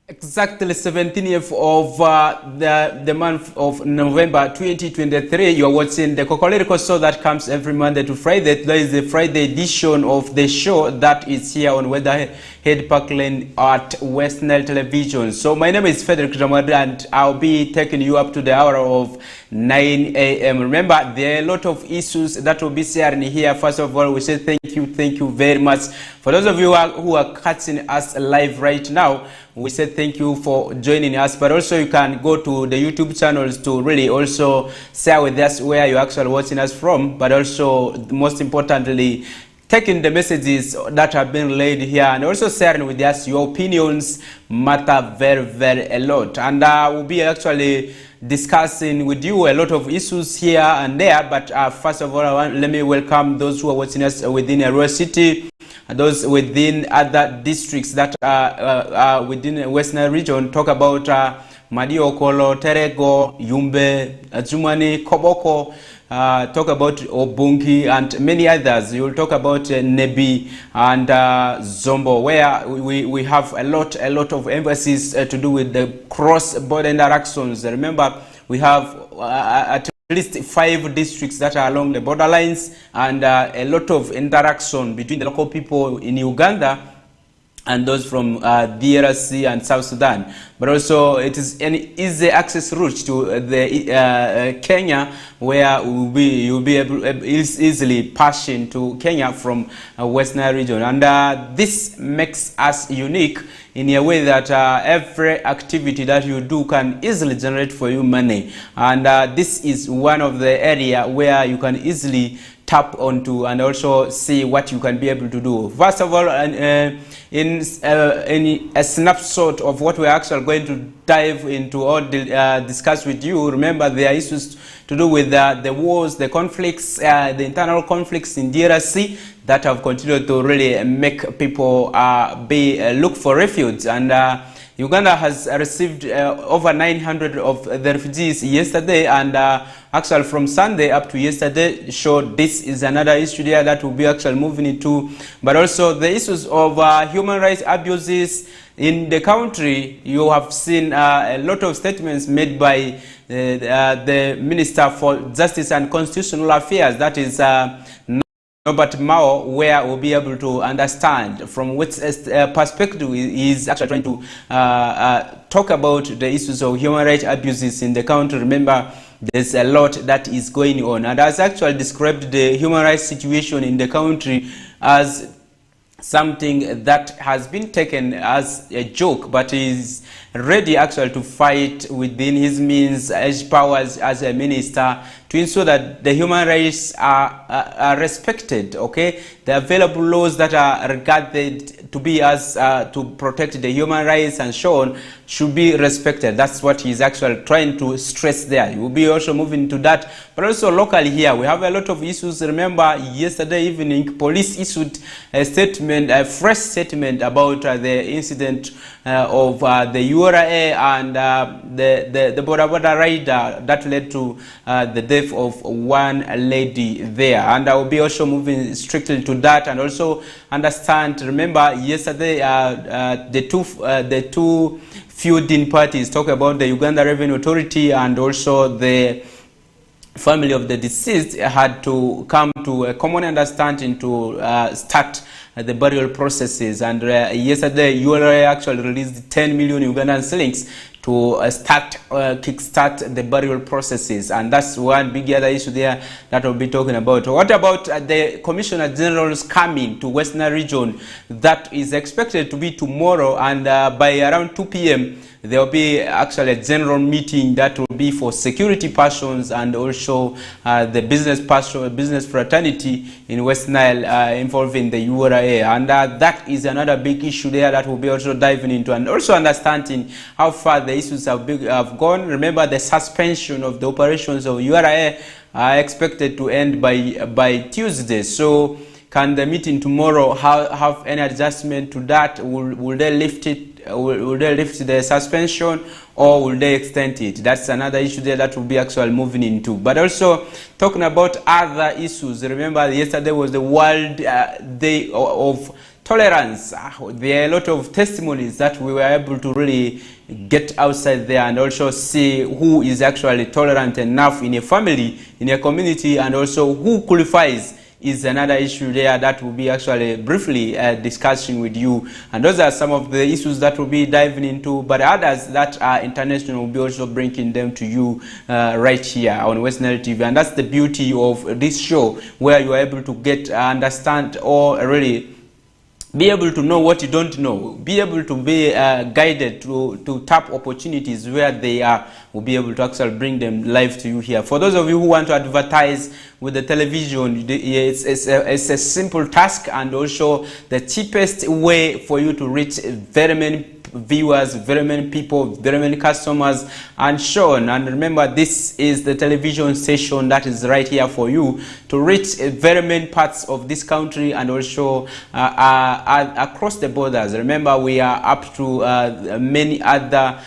Exactly 17th of the month of November 2023. You are watching the Kokoliriko show that comes every Monday to Friday. Today is the Friday edition of the show that is here on Weatherhead Parkland at West Nile Television. So my name is Federick Dramadri and I'll be taking you up to the hour of 9 a.m. Remember, there are a lot of issues that will be sharing here. First of all, we say thank you very much. For those of you who are catching us live right now, we say thank you for joining us, but also you can go to the YouTube channels to really also share with us where you're actually watching us from, but also most importantly, taking the messages that have been laid here and also sharing with us your opinions matter very a lot. And we'll be actually discussing with you a lot of issues here and there, but first of all, let me welcome those who are watching us within a rural city, those within other districts that are within the Western region. Talk about Madiokolo, Terego, Yumbe, Jumani, Koboko, talk about Obungi and many others. You will talk about Nebi and Zombo, where we have a lot of emphasis to do with the cross-border interactions. Remember, we have at least 5 districts that are along the borderlines and a lot of interaction between the local people in Uganda and those from DRC and South Sudan. But also it is an easy access route to the Kenya, where you'll be able easily passing to Kenya from Western region. And this makes us unique in a way that every activity that you do can easily generate for you money. And this is one of the area where you can easily tap onto and also see what you can be able to do. First of all, in a snapshot of what we're actually going to dive into or discuss with you. Remember, there are issues to do with the wars, the conflicts, the internal conflicts in DRC that have continued to really make people look for refuge. And Uganda has received over 900 of the refugees yesterday, and actually from Sunday up to yesterday. So this is another issue there that will be actually moving into. But also the issues of human rights abuses in the country. You have seen a lot of statements made by the Minister for Justice and Constitutional Affairs, that is Robert Mao, where we'll be able to understand from which perspective he is actually trying to talk about the issues of human rights abuses in the country. Remember, there's a lot that is going on, and has actually described the human rights situation in the country as something that has been taken as a joke, but is ready actually to fight within his means, his powers as a minister, to ensure that the human rights are respected. Okay, the available laws that are regarded to be as to protect the human rights and so on should be respected. That's what he's actually trying to stress there. He will be also moving to that, but also locally here we have a lot of issues. Remember, yesterday evening police issued a statement, a fresh statement about the incident of the URA and the border rider that led to the death of one lady there. And I will be also moving strictly to that and also understand. Remember, yesterday the two feuding parties talk about the Uganda Revenue Authority and also the family of the deceased had to come to a common understanding to start the burial processes. And yesterday, URA actually released 10 million Ugandan shillings to kickstart the burial processes, and that's one big other issue there that we'll be talking about. What about the Commissioner General's coming to Western region? That is expected to be tomorrow, and by around 2 p.m. there will be actually a general meeting that will be for security persons and also the business fraternity in West Nile involving the URA, and that is another big issue there that we'll be also diving into, and also understanding how far the issues have gone. Remember, the suspension of the operations of URA are expected to end by Tuesday. So can the meeting tomorrow have any adjustment to that? Will they lift it? Will they lift the suspension, or will they extend it? That's another issue there that will be actually moving into. But also talking about other issues. Remember, yesterday was the World Day of tolerance. There are a lot of testimonies that we were able to really get outside there and also see who is actually tolerant enough in a family, in a community, and also who qualifies is another issue there that will be actually briefly discussing with you. And those are some of the issues that we'll be diving into, but others that are international will be also bringing them to you right here on Western TV. And that's the beauty of this show, where you are able to get, understand, or really be able to know what you don't know, be able to be guided to tap opportunities where they are. We'll be able to actually bring them live to you here. For those of you who want to advertise with the television, it's a simple task, and also the cheapest way for you to reach very many viewers, very many people, very many customers, and so on. And remember, this is the television station that is right here for you to reach very many parts of this country and also across the borders. Remember, we are up to many other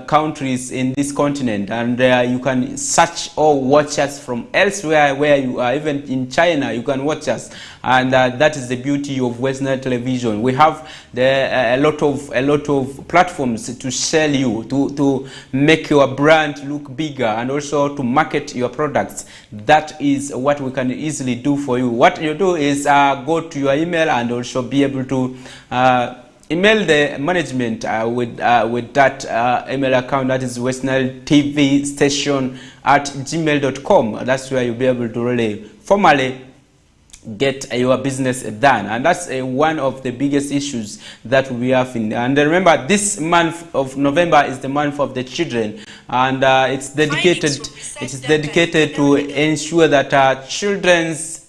countries in this continent, and you can search or watch us from elsewhere where you are. Even in China, you can watch us, and that is the beauty of Western television. We have a lot of platforms to sell you, to make your brand look bigger, and also to market your products. That is what we can easily do for you. What you do is go to your email and also be able to email the management with that email account, that is Western TV Station at gmail.com. That's where you'll be able to really formally get your business done. And that's one of the biggest issues that we have in. And remember, this month of November is the month of the children, and it's dedicated to ensure that children's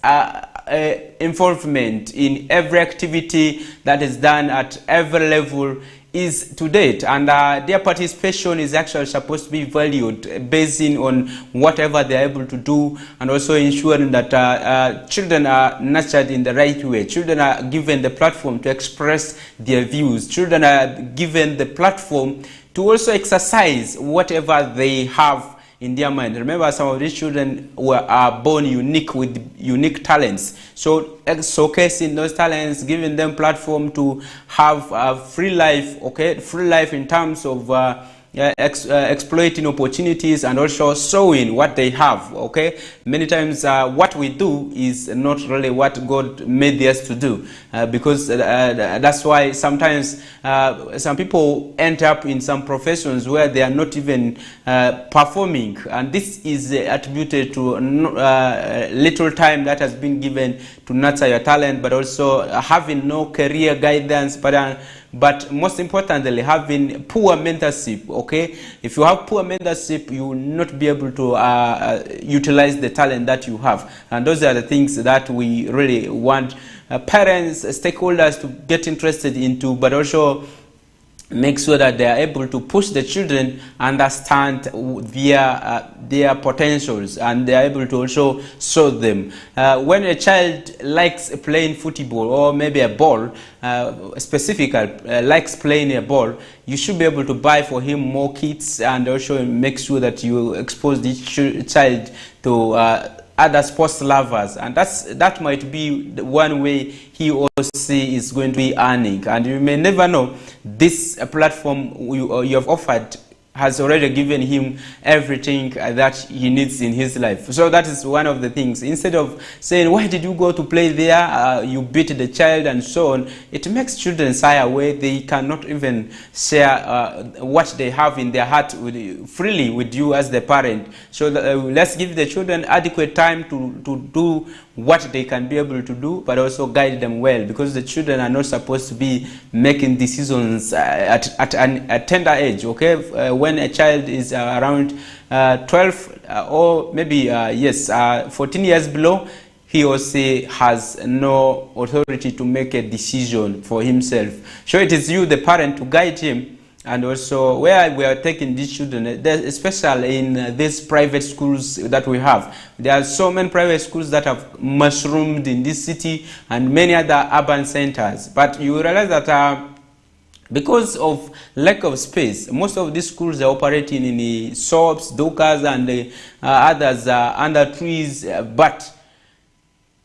involvement in every activity that is done at every level is to date, and their participation is actually supposed to be valued based on whatever they are able to do, and also ensuring that children are nurtured in the right way. Children are given the platform to express their views. Children are given the platform to also exercise whatever they have in their mind. Remember, some of these children are born unique with unique talents. So showcasing those talents, giving them platform to have a free life, okay? Free life in terms of exploiting opportunities and also showing what they have, okay? Many times what we do is not really what God made us to do, because that's why sometimes some people end up in some professions where they are not even performing, and this is attributed to little time that has been given to nurture your talent, but also having no career guidance, but most importantly, having poor mentorship, okay? If you have poor mentorship, you will not be able to utilize the talent that you have. And those are the things that we really want parents, stakeholders to get interested into, but also make sure that they are able to push the children understand their potentials, and they are able to also show them. When a child likes playing football, or maybe a ball, specifically likes playing a ball, you should be able to buy for him more kits, and also make sure that you expose this child to other sports lovers, and that might be the one way he or she is going to be earning. And you may never know, this platform you have offered has already given him everything that he needs in his life. So that is one of the things. Instead of saying, why did you go to play there, you beat the child and so on, it makes children shy away. They cannot even share what they have in their heart freely with you as the parent. So let's give the children adequate time to do what they can be able to do, but also guide them well, because the children are not supposed to be making decisions at a tender age, okay? When a child is around 12 or maybe 14 years below, he or she has no authority to make a decision for himself. So it is you, the parent, to guide him. And also, where we are taking these children, especially in these private schools that we have, there are so many private schools that have mushroomed in this city and many other urban centers. But you realize that because of lack of space, most of these schools are operating in the shops, dockers, and others under trees. But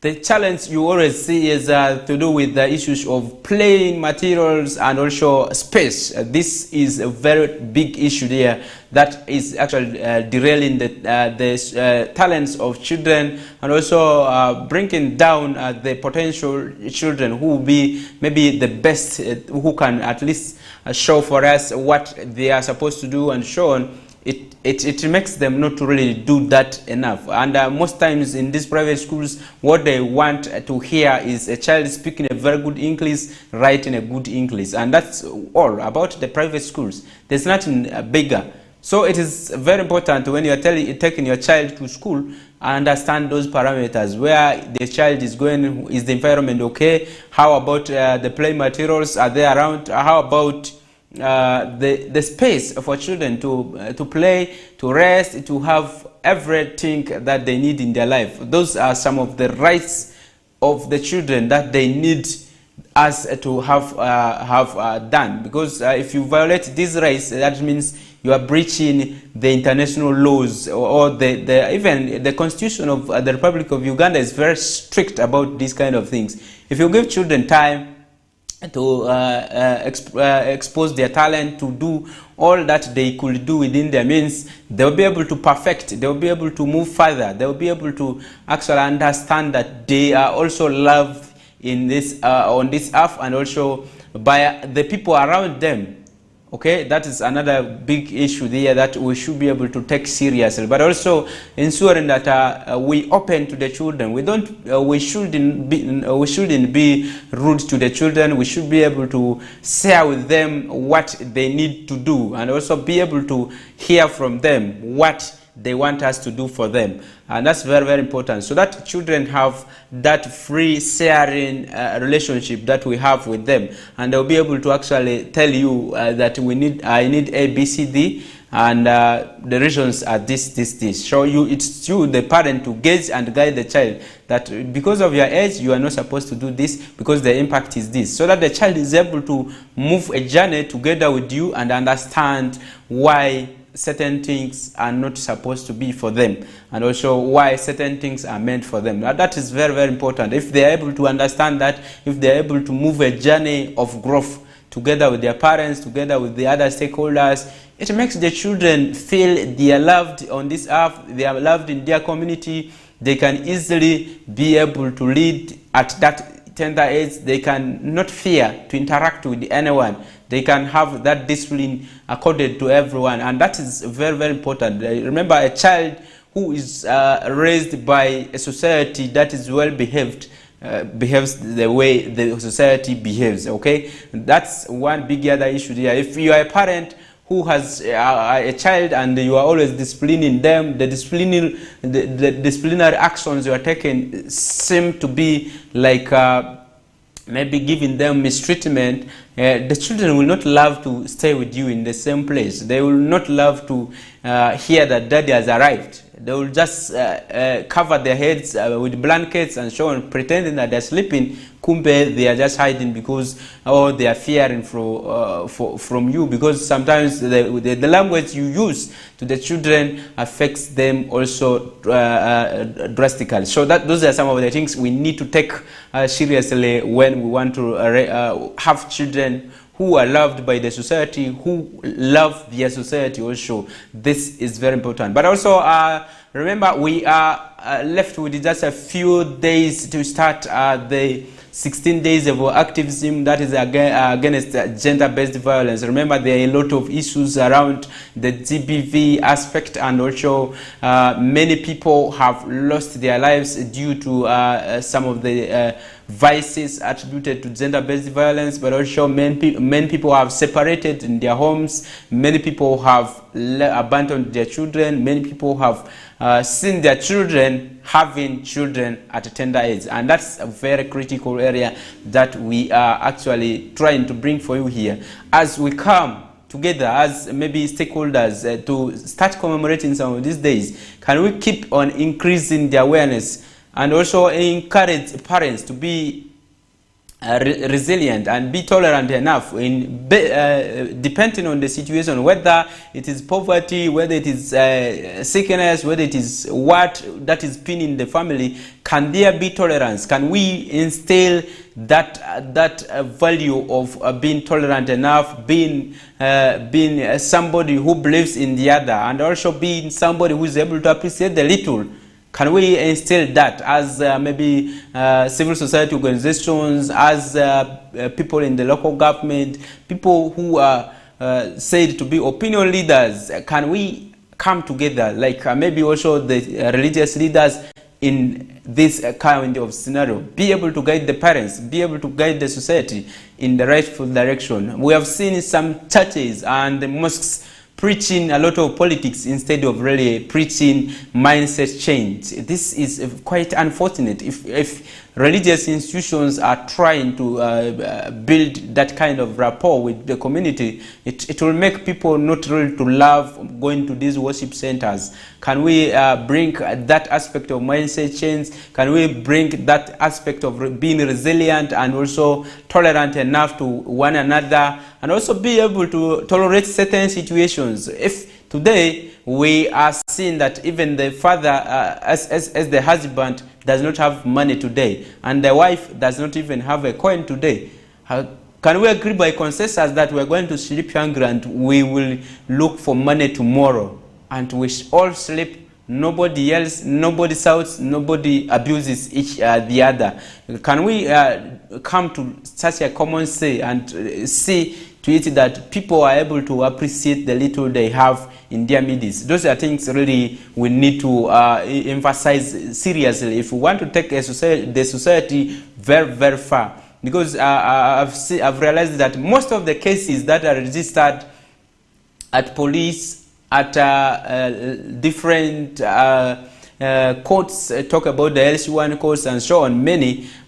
The challenge you always see is to do with the issues of playing materials and also space. This is a very big issue there that is actually derailing the talents of children, and also bringing down the potential children who will be maybe the best, who can at least show for us what they are supposed to do and so on. It makes them not to really do that enough. And most times in these private schools, what they want to hear is a child speaking a very good English, writing a good English. And that's all about the private schools. There's nothing bigger. So it is very important when you are taking your child to school, understand those parameters, where the child is going. Is the environment okay? How about the play materials? Are they around? How about the space for children to play, to rest, to have everything that they need in their life? Those are some of the rights of the children that they need us to have done. Because if you violate these rights, that means you are breaching the international laws, or even the constitution of the Republic of Uganda is very strict about these kind of things. If you give children time to expose their talent, to do all that they could do within their means, they'll be able to perfect, they'll be able to move further, they'll be able to actually understand that they are also loved in this on this earth, and also by the people around them. Okay, that is another big issue there that we should be able to take seriously, but also ensuring that we open to the children. We shouldn't be rude to the children. We should be able to share with them what they need to do, and also be able to hear from them what they want us to do for them. And that's very, very important, so that children have that free sharing relationship that we have with them, and they'll be able to actually tell you that I need A, B, C, D, and the reasons are this. So it's you, the parent, to gauge and guide the child that because of your age you are not supposed to do this, because the impact is this, so that the child is able to move a journey together with you and understand why certain things are not supposed to be for them, and also why certain things are meant for them. Now, that is very, very important. If they are able to understand that, if they are able to move a journey of growth together with their parents, together with the other stakeholders, it makes the children feel they are loved on this earth, they are loved in their community. They can easily be able to lead at that tender age. They can not fear to interact with anyone. They can have that discipline accorded to everyone, and that is very, very important. Remember, a child who is raised by a society that is well behaved behaves the way the society behaves. Okay, that's one big other issue there. If you are a parent who has a child and you are always disciplining them, the disciplinary actions you are taking seem to be like maybe giving them mistreatment, the children will not love to stay with you in the same place. They will not love to hear that daddy has arrived. They will just cover their heads with blankets and so on, pretending that they're sleeping. Kumbe, they are just hiding because they are fearing from you, because sometimes the language you use to the children affects them also drastically. So those are some of the things we need to take seriously when we want to have children who are loved by the society, who love their society also. This is very important. But also, remember, we are left with just a few days to start the 16 days of activism that is against gender-based violence. Remember, there are a lot of issues around the GBV aspect, and also many people have lost their lives due to some of the vices attributed to gender-based violence, but also many people have separated in their homes, many people have abandoned their children, many people have seen their children having children at a tender age, and that's a very critical area that we are actually trying to bring for you here as we come together as maybe stakeholders to start commemorating some of these days. Can we keep on increasing the awareness and also encourage parents to be resilient and be tolerant enough in depending on the situation, whether it is poverty, whether it is sickness, whether it is what that is pinning the family. Can there be tolerance? Can we instill that value of being tolerant enough, being somebody who believes in the other, and also being somebody who is able to appreciate the little? Can we instill that as maybe civil society organizations, as people in the local government, people who are said to be opinion leaders? Can we come together, like maybe also the religious leaders in this kind of scenario, be able to guide the parents, be able to guide the society in the rightful direction? We have seen some churches and the mosques preaching a lot of politics instead of really preaching mindset change. This is quite unfortunate. If religious institutions are trying to build that kind of rapport with the community, it will make people not really to love going to these worship centers. Can we bring that aspect of mindset change? Can we bring that aspect of being resilient and also tolerant enough to one another, and also be able to tolerate certain situations? If today we are seeing that even the father as the husband does not have money today, and the wife does not even have a coin today, can we agree by consensus that we are going to sleep hungry and we will look for money tomorrow, and we all sleep? Nobody yells, nobody shouts, nobody abuses the other. Can we come to such a common say and see to it that people are able to appreciate the little they have in their midst? Those are things really we need to emphasize seriously if we want to take the society very, very far. Because I've realized that most of the cases that are registered at police, at different courts, talk about the LC1 courts and so on,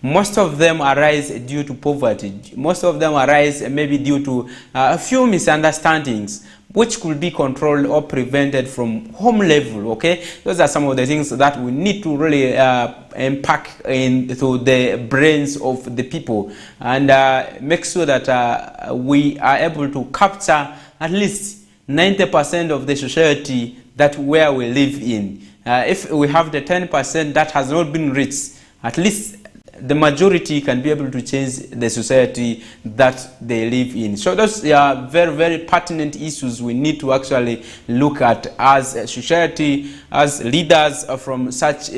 most of them arise due to poverty. Most of them arise maybe due to a few misunderstandings, which could be controlled or prevented from home level. Okay, those are some of the things that we need to really impact into the brains of the people, and make sure that we are able to capture at least 90% of the society that where we live in. If we have the 10% that has not been reached, at least the majority can be able to change the society that they live in. So those are very, very pertinent issues we need to actually look at as a society, as leaders from such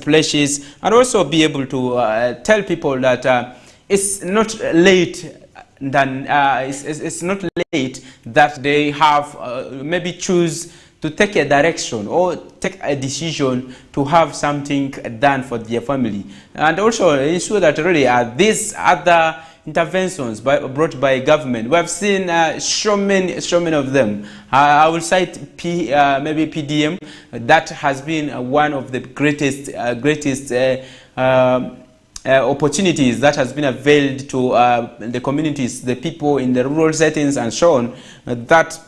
places, and also be able to tell people that it's not late. It's not late that they have maybe choose to take a direction or take a decision to have something done for their family, and also ensure that really these other interventions brought by government. We have seen so many of them. I will cite maybe PDM. That has been one of the greatest opportunities that has been availed to the communities, the people in the rural settings and so on, that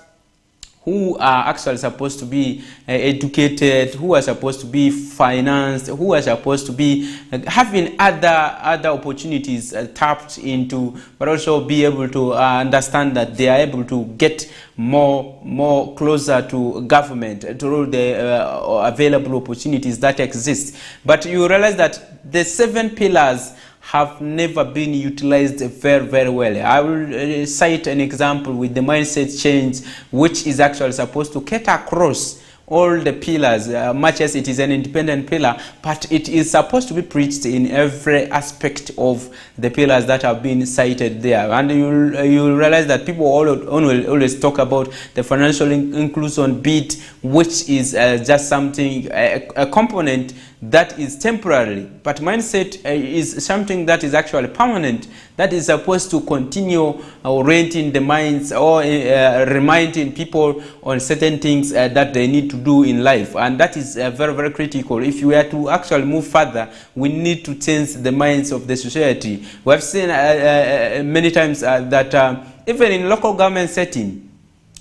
who are actually supposed to be educated, who are supposed to be financed, who are supposed to be having other opportunities tapped into, but also be able to understand that they are able to get more closer to government, to the available opportunities that exist. But you realize that the 7 pillars have never been utilized very, very well. I will cite an example with the mindset change, which is actually supposed to cut across all the pillars, much as it is an independent pillar, but it is supposed to be preached in every aspect of the pillars that have been cited there. And you'll realize that people always talk about the financial inclusion bit, which is just something, a component that is temporary, but mindset is something that is actually permanent, that is supposed to continue orienting the minds or reminding people on certain things that they need to do in life. And that is very, very critical. If we are to actually move further, we need to change the minds of the society. We have seen many times that even in local government setting,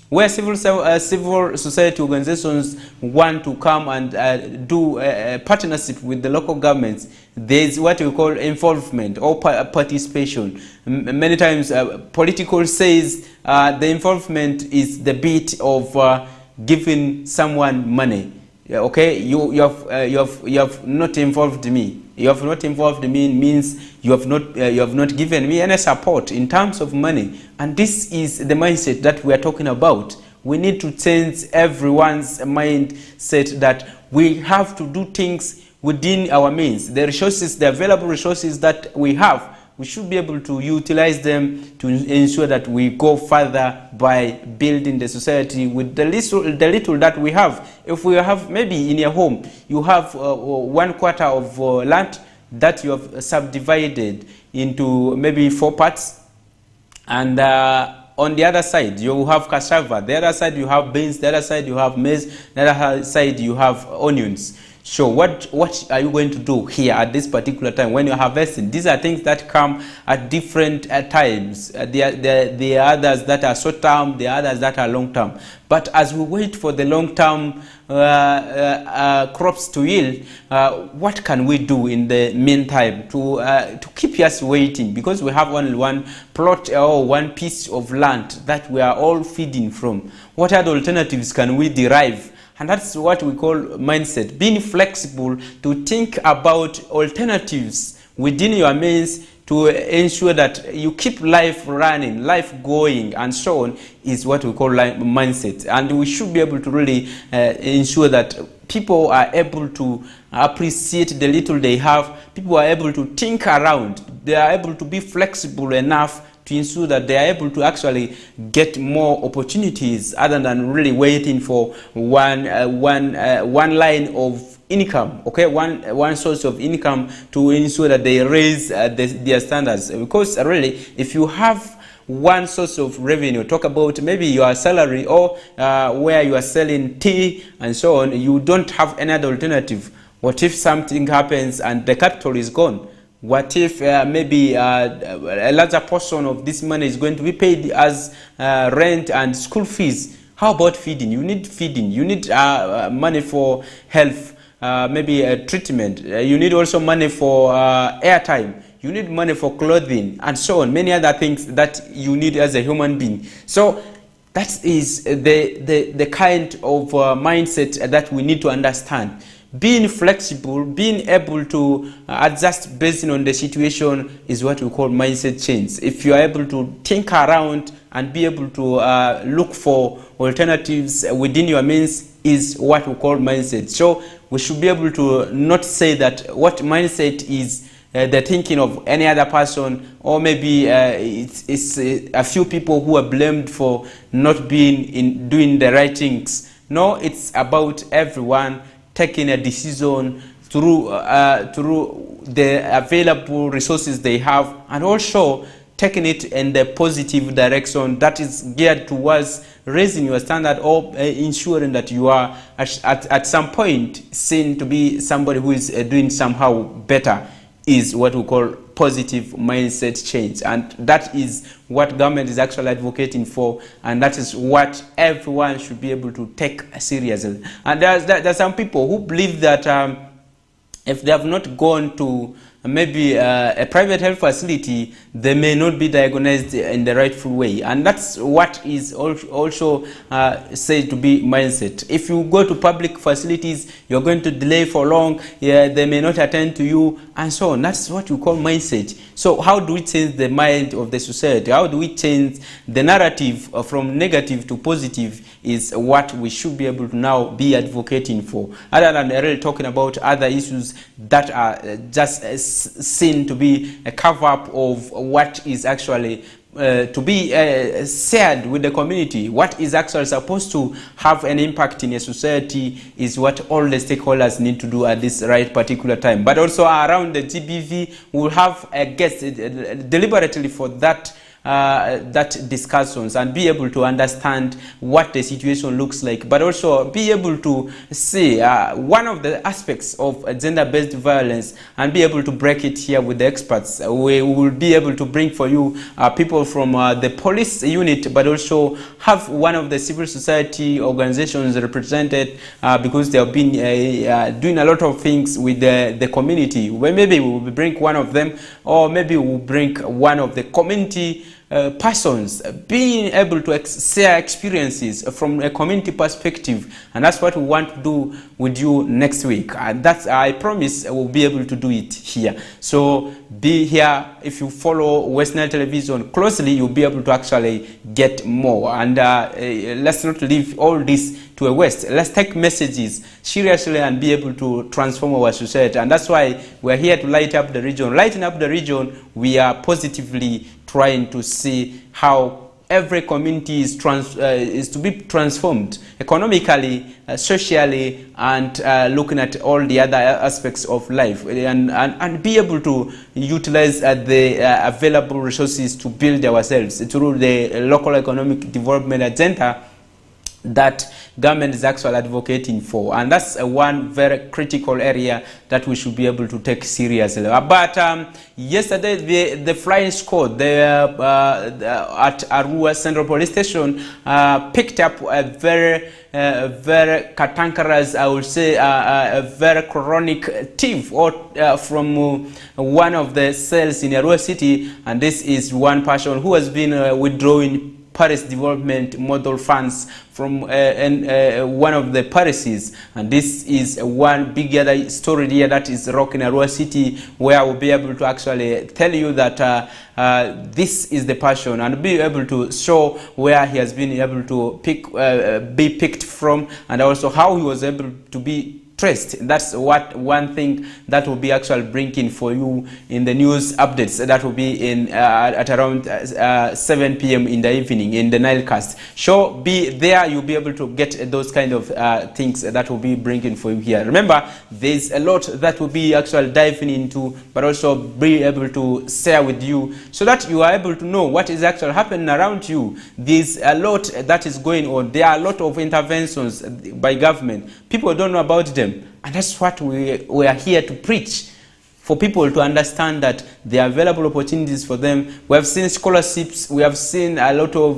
where civil society organizations want to come and do partnership with the local governments, there is what we call involvement or participation. Many times political says the involvement is the bit of giving someone money. Okay, you have not involved me. You have not involved me means you have not given me any support in terms of money. And this is the mindset that we are talking about. We need to change everyone's mindset that we have to do things within our means. The resources, the available resources that we have, we should be able to utilize them to ensure that we go further by building the society with the little that we have. If we have, maybe in your home, you have 1/4 of land that you have subdivided into maybe 4 parts, and on the other side you have cassava, the other side you have beans, the other side you have maize, the other side you have onions. So what are you going to do here at this particular time when you're harvesting? These are things that come at different times. There are others that are short term, there are others that are long term. But as we wait for the long term crops to yield, what can we do in the meantime to keep us waiting? Because we have only one plot or one piece of land that we are all feeding from. What other alternatives can we derive? And that's what we call mindset, being flexible to think about alternatives within your means to ensure that you keep life running, life going, and so on, is what we call mindset. And we should be able to really ensure that people are able to appreciate the little they have. People are able to think around. They are able to be flexible enough to ensure that they are able to actually get more opportunities other than really waiting for one line of income, okay, one source of income to ensure that they raise their standards. Because really, if you have one source of revenue, talk about maybe your salary or where you are selling tea and so on, you don't have any other alternative. What if something happens and the capital is gone? What if maybe a larger portion of this money is going to be paid as rent and school fees? How about feeding? You need feeding. You need money for health, maybe treatment. You need also money for airtime. You need money for clothing and so on. Many other things that you need as a human being. So that is the kind of mindset that we need to understand. Being flexible, being able to adjust based on the situation is what we call mindset change. If you are able to think around and be able to look for alternatives within your means is what we call mindset. So we should be able to not say that what mindset is the thinking of any other person, or maybe it's a few people who are blamed for not being doing the right things. No, it's about everyone taking a decision through the available resources they have, and also taking it in the positive direction that is geared towards raising your standard or ensuring that you are at some point seen to be somebody who is doing somehow better, is what we call positive mindset change. And that is what government is actually advocating for, and that is what everyone should be able to take seriously. And there's some people who believe that if they have not gone to maybe a private health facility, they may not be diagnosed in the rightful way. And that's what is also said to be mindset. If you go to public facilities, you're going to delay for long, they may not attend to you, and so on. That's what you call mindset. So how do we change the mind of the society? How do we change the narrative from negative to positive is what we should be able to now be advocating for, other than really talking about other issues that are just seen to be a cover-up of what is actually to be shared with the community. What is actually supposed to have an impact in a society is what all the stakeholders need to do at this right particular time. But also around the GBV, we'll have a guest deliberately for that that discussions and be able to understand what the situation looks like, but also be able to see one of the aspects of gender-based violence and be able to break it here with the experts. We will be able to bring for you people from the police unit, but also have one of the civil society organizations represented because they have been doing a lot of things with the community. Well, maybe we will bring one of them, or maybe we'll bring one of the community persons being able to share experiences from a community perspective, and that's what we want to do with you next week, and that's, I promise we'll be able to do it here. So be here. If you follow West Nile Television closely, you'll be able to actually get more. And let's not leave all this to a waste. Let's take messages seriously and be able to transform our society. And that's why we're here to light up the region. Lighting up the region, we are positively trying to see how every community is to be transformed economically, socially, and looking at all the other aspects of life, and be able to utilize the available resources to build ourselves through the local economic development agenda that government is actually advocating for. And that's one very critical area that we should be able to take seriously. But yesterday, the flying squad at Arua Central Police Station picked up a very cantankerous, I would say, a very chronic thief from one of the cells in Arua City. And this is one person who has been withdrawing Paris development model funds from one of the parishes, and this is one big other story here that is rocking Arua City, where I will be able to actually tell you that this is the person, and be able to show where he has been able to be picked from, and also how he was able to be traced. That's one thing that will be actually bringing for you in the news updates. That will be in at around 7 p.m. in the evening in the Nilecast. So be there. You'll be able to get those kind of things that will be bringing for you here. Remember, there's a lot that will be actually diving into, but also be able to share with you so that you are able to know what is actually happening around you. There's a lot that is going on. There are a lot of interventions by government. People don't know about them. And that's what we are here to preach, for people to understand that there are available opportunities for them. We have seen scholarships. We have seen a lot of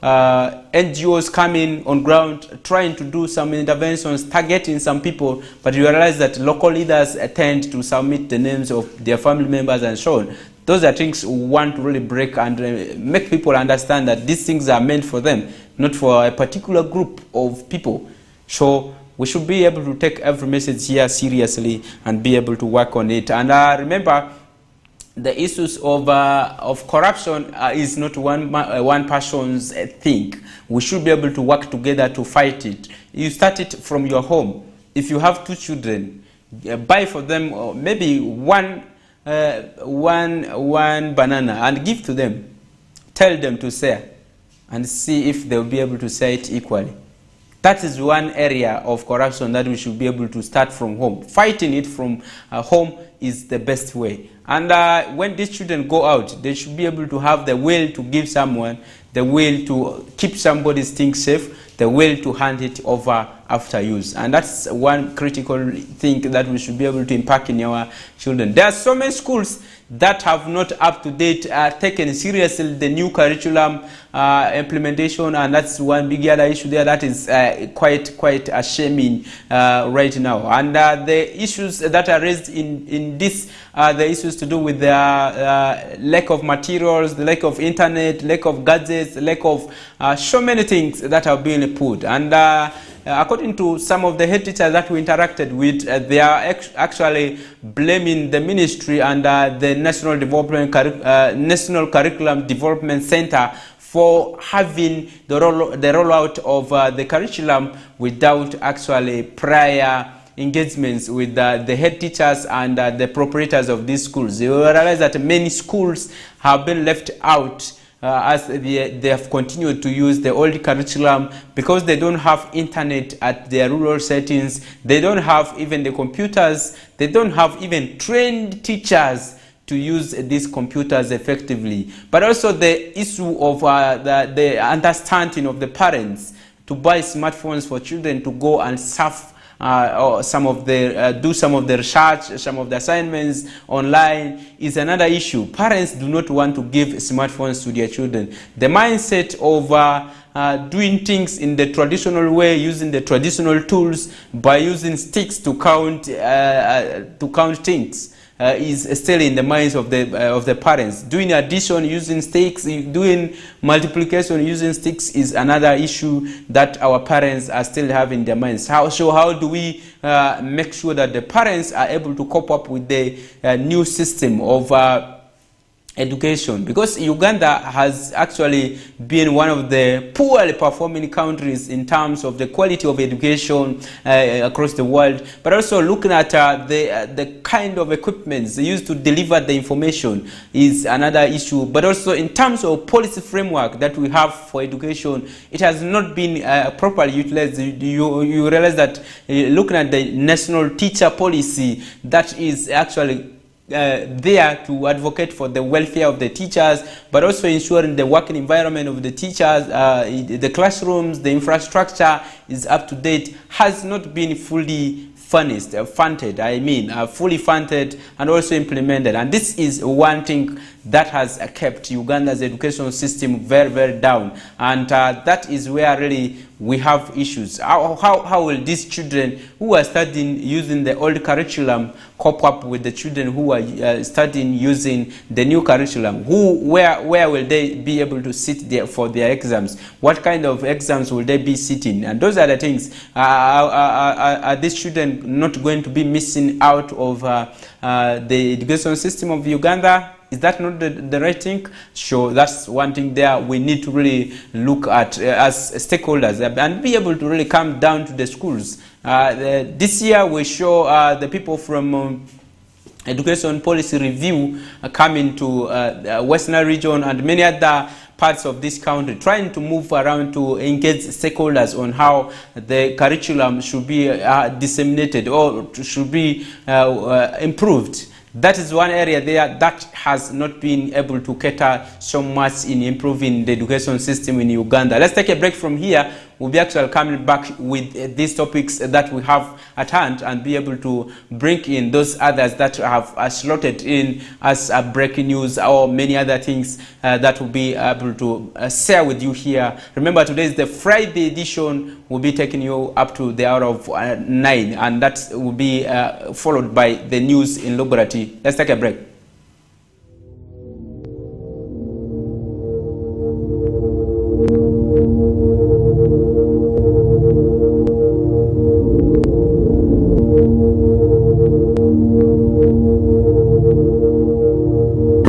NGOs coming on ground, trying to do some interventions, targeting some people. But you realize that local leaders tend to submit the names of their family members and so on. Those are things we want to really break and make people understand that these things are meant for them, not for a particular group of people. So we should be able to take every message here seriously and be able to work on it. And remember, the issues of corruption is not one person's thing. We should be able to work together to fight it. You start it from your home. If you have 2 children, buy for them maybe one banana and give to them. Tell them to share and see if they'll be able to share it equally. That is one area of corruption that we should be able to start from home. Fighting it from home is the best way. And when these children go out, they should be able to have the will to give someone, the will to keep somebody's things safe, the will to hand it over after use. And that's one critical thing that we should be able to impact in our children. There are so many schools that have not up to date taken seriously the new curriculum implementation, and that's one big other issue there that is quite a shaming right now. And the issues that are raised in this are the issues to do with the lack of materials, the lack of internet, lack of gadgets, lack of so many things that are being put. And according to some of the head teachers that we interacted with, they are actually blaming the ministry and the National Curriculum Development Center for having the rollout of the curriculum without actually prior engagements with the head teachers and the proprietors of these schools. You realize that many schools have been left out as they have continued to use the old curriculum because they don't have internet at their rural settings. They don't have even the computers. They don't have even trained teachers to use these computers effectively. But also the issue of the understanding of the parents to buy smartphones for children to go and surf or some of the do some of the research, some of the assignments online is another issue. Parents do not want to give smartphones to their children. The mindset of doing things in the traditional way, using the traditional tools by using sticks to count things. Is still in the minds of the parents. Doing addition using sticks, doing multiplication using sticks is another issue that our parents are still having in their minds. How do we make sure that the parents are able to cope up with the new system of education? Because Uganda has actually been one of the poorly performing countries in terms of the quality of education across the world, but also looking at the kind of equipments used to deliver the information is another issue. But also in terms of policy framework that we have for education, it has not been properly utilized. You realize that looking at the national teacher policy, that is actually there to advocate for the welfare of the teachers, but also ensuring the working environment of the teachers, the classrooms, the infrastructure is up to date, has not been fully funded, fully funded and also implemented. And this is one thing that has kept Uganda's education system very, very down. And that is where really we have issues. How will these children who are studying using the old curriculum cope up with the children who are studying using the new curriculum? Where will they be able to sit there for their exams? What kind of exams will they be sitting? And those are the things. Are these children not going to be missing out of the education system of Uganda? Is that not the right thing? Sure, that's one thing there we need to really look at as stakeholders and be able to really come down to the schools. This year we show the people from Education Policy Review coming to Western region and many other parts of this country, trying to move around to engage stakeholders on how the curriculum should be disseminated or should be improved. That is one area there that has not been able to cater so much in improving the education system in Uganda. Let's take a break from here. We'll be actually coming back with these topics that we have at hand and be able to bring in those others that have slotted in as breaking news or many other things that will be able to share with you here. Remember, today is the Friday edition. We'll be taking you up to the hour of 9, and that will be followed by the news in Logorati. Let's take a break.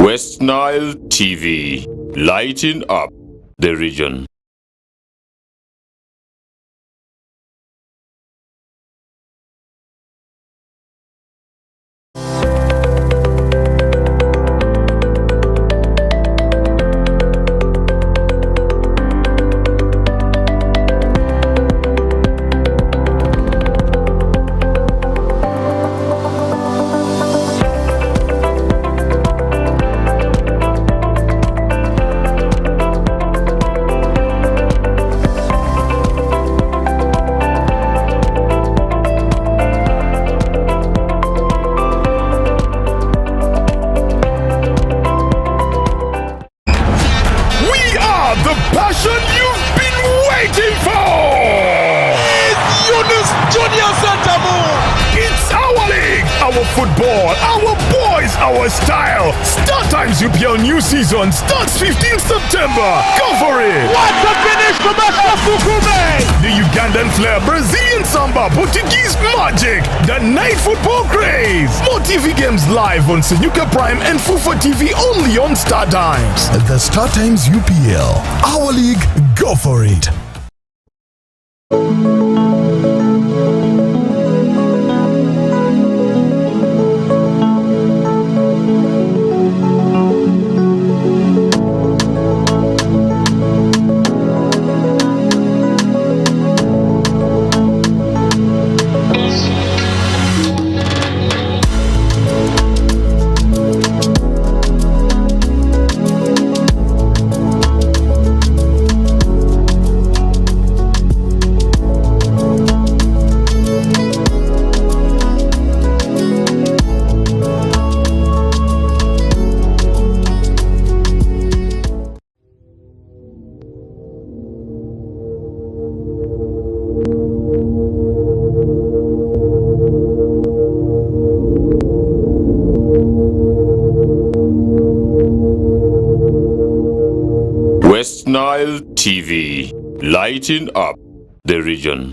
West Nile TV, lighting up the region. Football, our boys, our style. Start Times UPL new season starts 15th September. Go for it! What a finish from Fukume! The Ugandan flair, Brazilian samba, Portuguese magic, the night football craze. More TV games live on Senyuka Prime and Fufa TV only on Star Times. The Star Times UPL, our league. Go for it! West Nile TV, lighting up the region.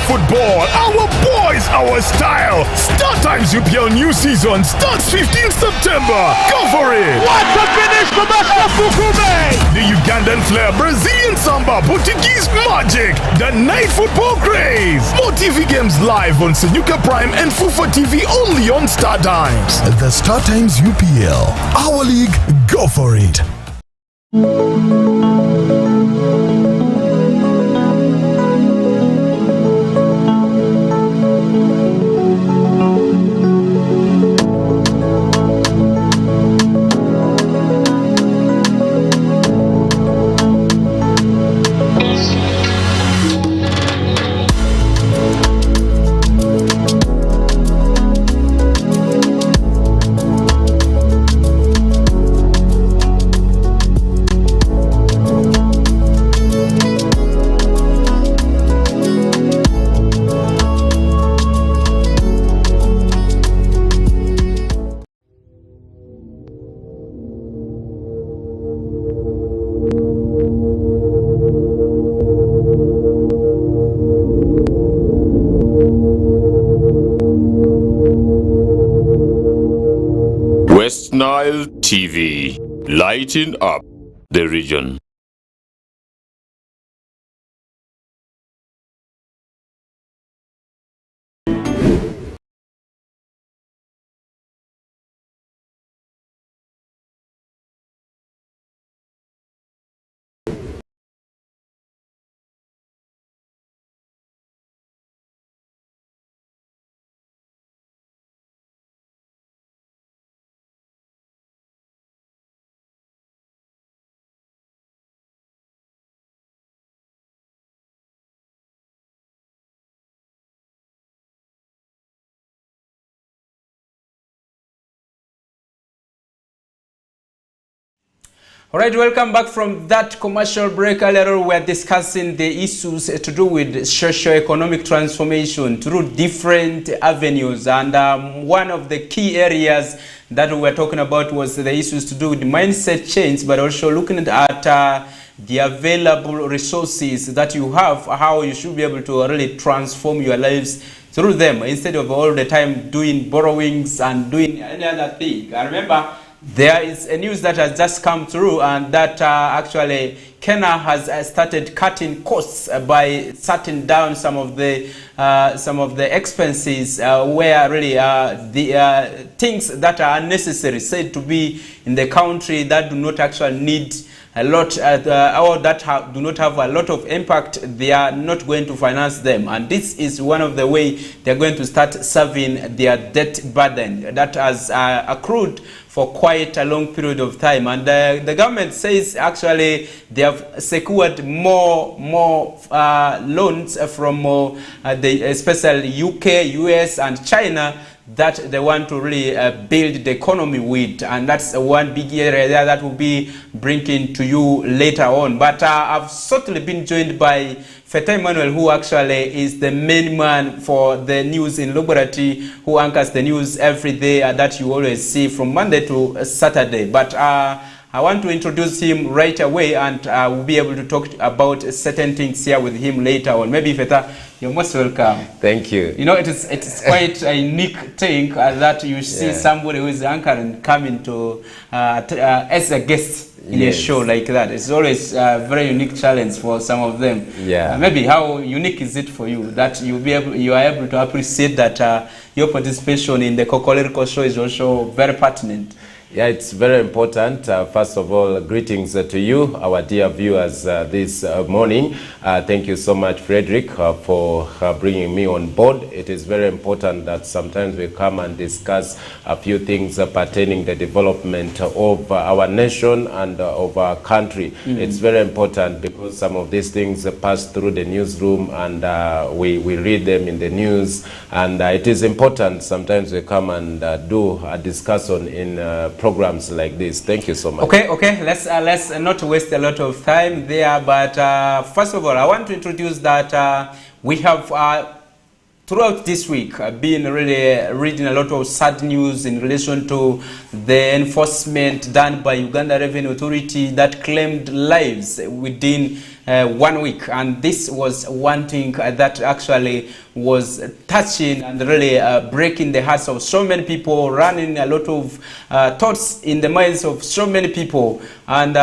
Football, our boys, our style. Star Times UPL new season starts 15th September. Go for it! What a finish from Fukume! The Ugandan flair, Brazilian samba, Portuguese magic, the night football craze. More TV games live on Senyuka Prime and Fufa TV only on Star Times. The Star Times UPL, our league. Go for it! West Nile TV, lighting up the region. All right, welcome back from that commercial break. Earlier, we were discussing the issues to do with socio-economic transformation through different avenues. And one of the key areas that we were talking about was the issues to do with mindset change, but also looking at the available resources that you have, how you should be able to really transform your lives through them instead of all the time doing borrowings and doing any other thing. I remember there is a news that has just come through, and that actually Kenya has started cutting costs by shutting down some of the expenses where really the things that are unnecessary, said to be in the country, that do not actually need a lot, or that do not have a lot of impact, they are not going to finance them. And this is one of the ways they're going to start serving their debt burden that has accrued for quite a long period of time. And the government says actually they have secured more loans from especially UK, US and China that they want to really build the economy with, and that's one big area there that will be bringing to you later on. But I've certainly been joined by Feta Emmanuel, who actually is the main man for the news in Liberty, who anchors the news every day that you always see from Monday to Saturday. But I want to introduce him right away, and we'll be able to talk about certain things here with him later on. Maybe Feta, you're most welcome. Thank you. You know, it's quite a unique thing that you see somebody who is anchoring coming to as a guest in a show like that. It's always a very unique challenge for some of them. Yeah. Maybe how unique is it for you that you are able to appreciate that your participation in the Kokoliriko show is also very pertinent? Yeah, it's very important. First of all, greetings to you, our dear viewers, this morning. Thank you so much, Frederick, for bringing me on board. It is very important that sometimes we come and discuss a few things pertaining the development of our nation and of our country. It's very important because some of these things pass through the newsroom, and we read them in the news. And it is important sometimes we come and do a discussion in programs like this. Thank you so much. Okay. Let's not waste a lot of time there. But first of all, I want to introduce that we have throughout this week been really reading a lot of sad news in relation to the enforcement done by Uganda Revenue Authority that claimed lives within 1 week, and this was one thing that actually was touching and really breaking the hearts of so many people, running a lot of thoughts in the minds of so many people. And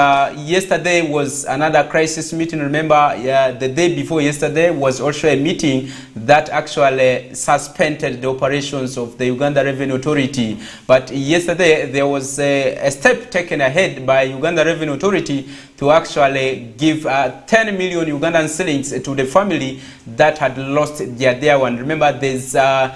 yesterday was another crisis meeting. Remember, the day before yesterday was also a meeting that actually suspended the operations of the Uganda Revenue Authority. But yesterday there was a step taken ahead by Uganda Revenue Authority to actually give 10 million Ugandan shillings to the family that had lost their dear one. Remember, there's the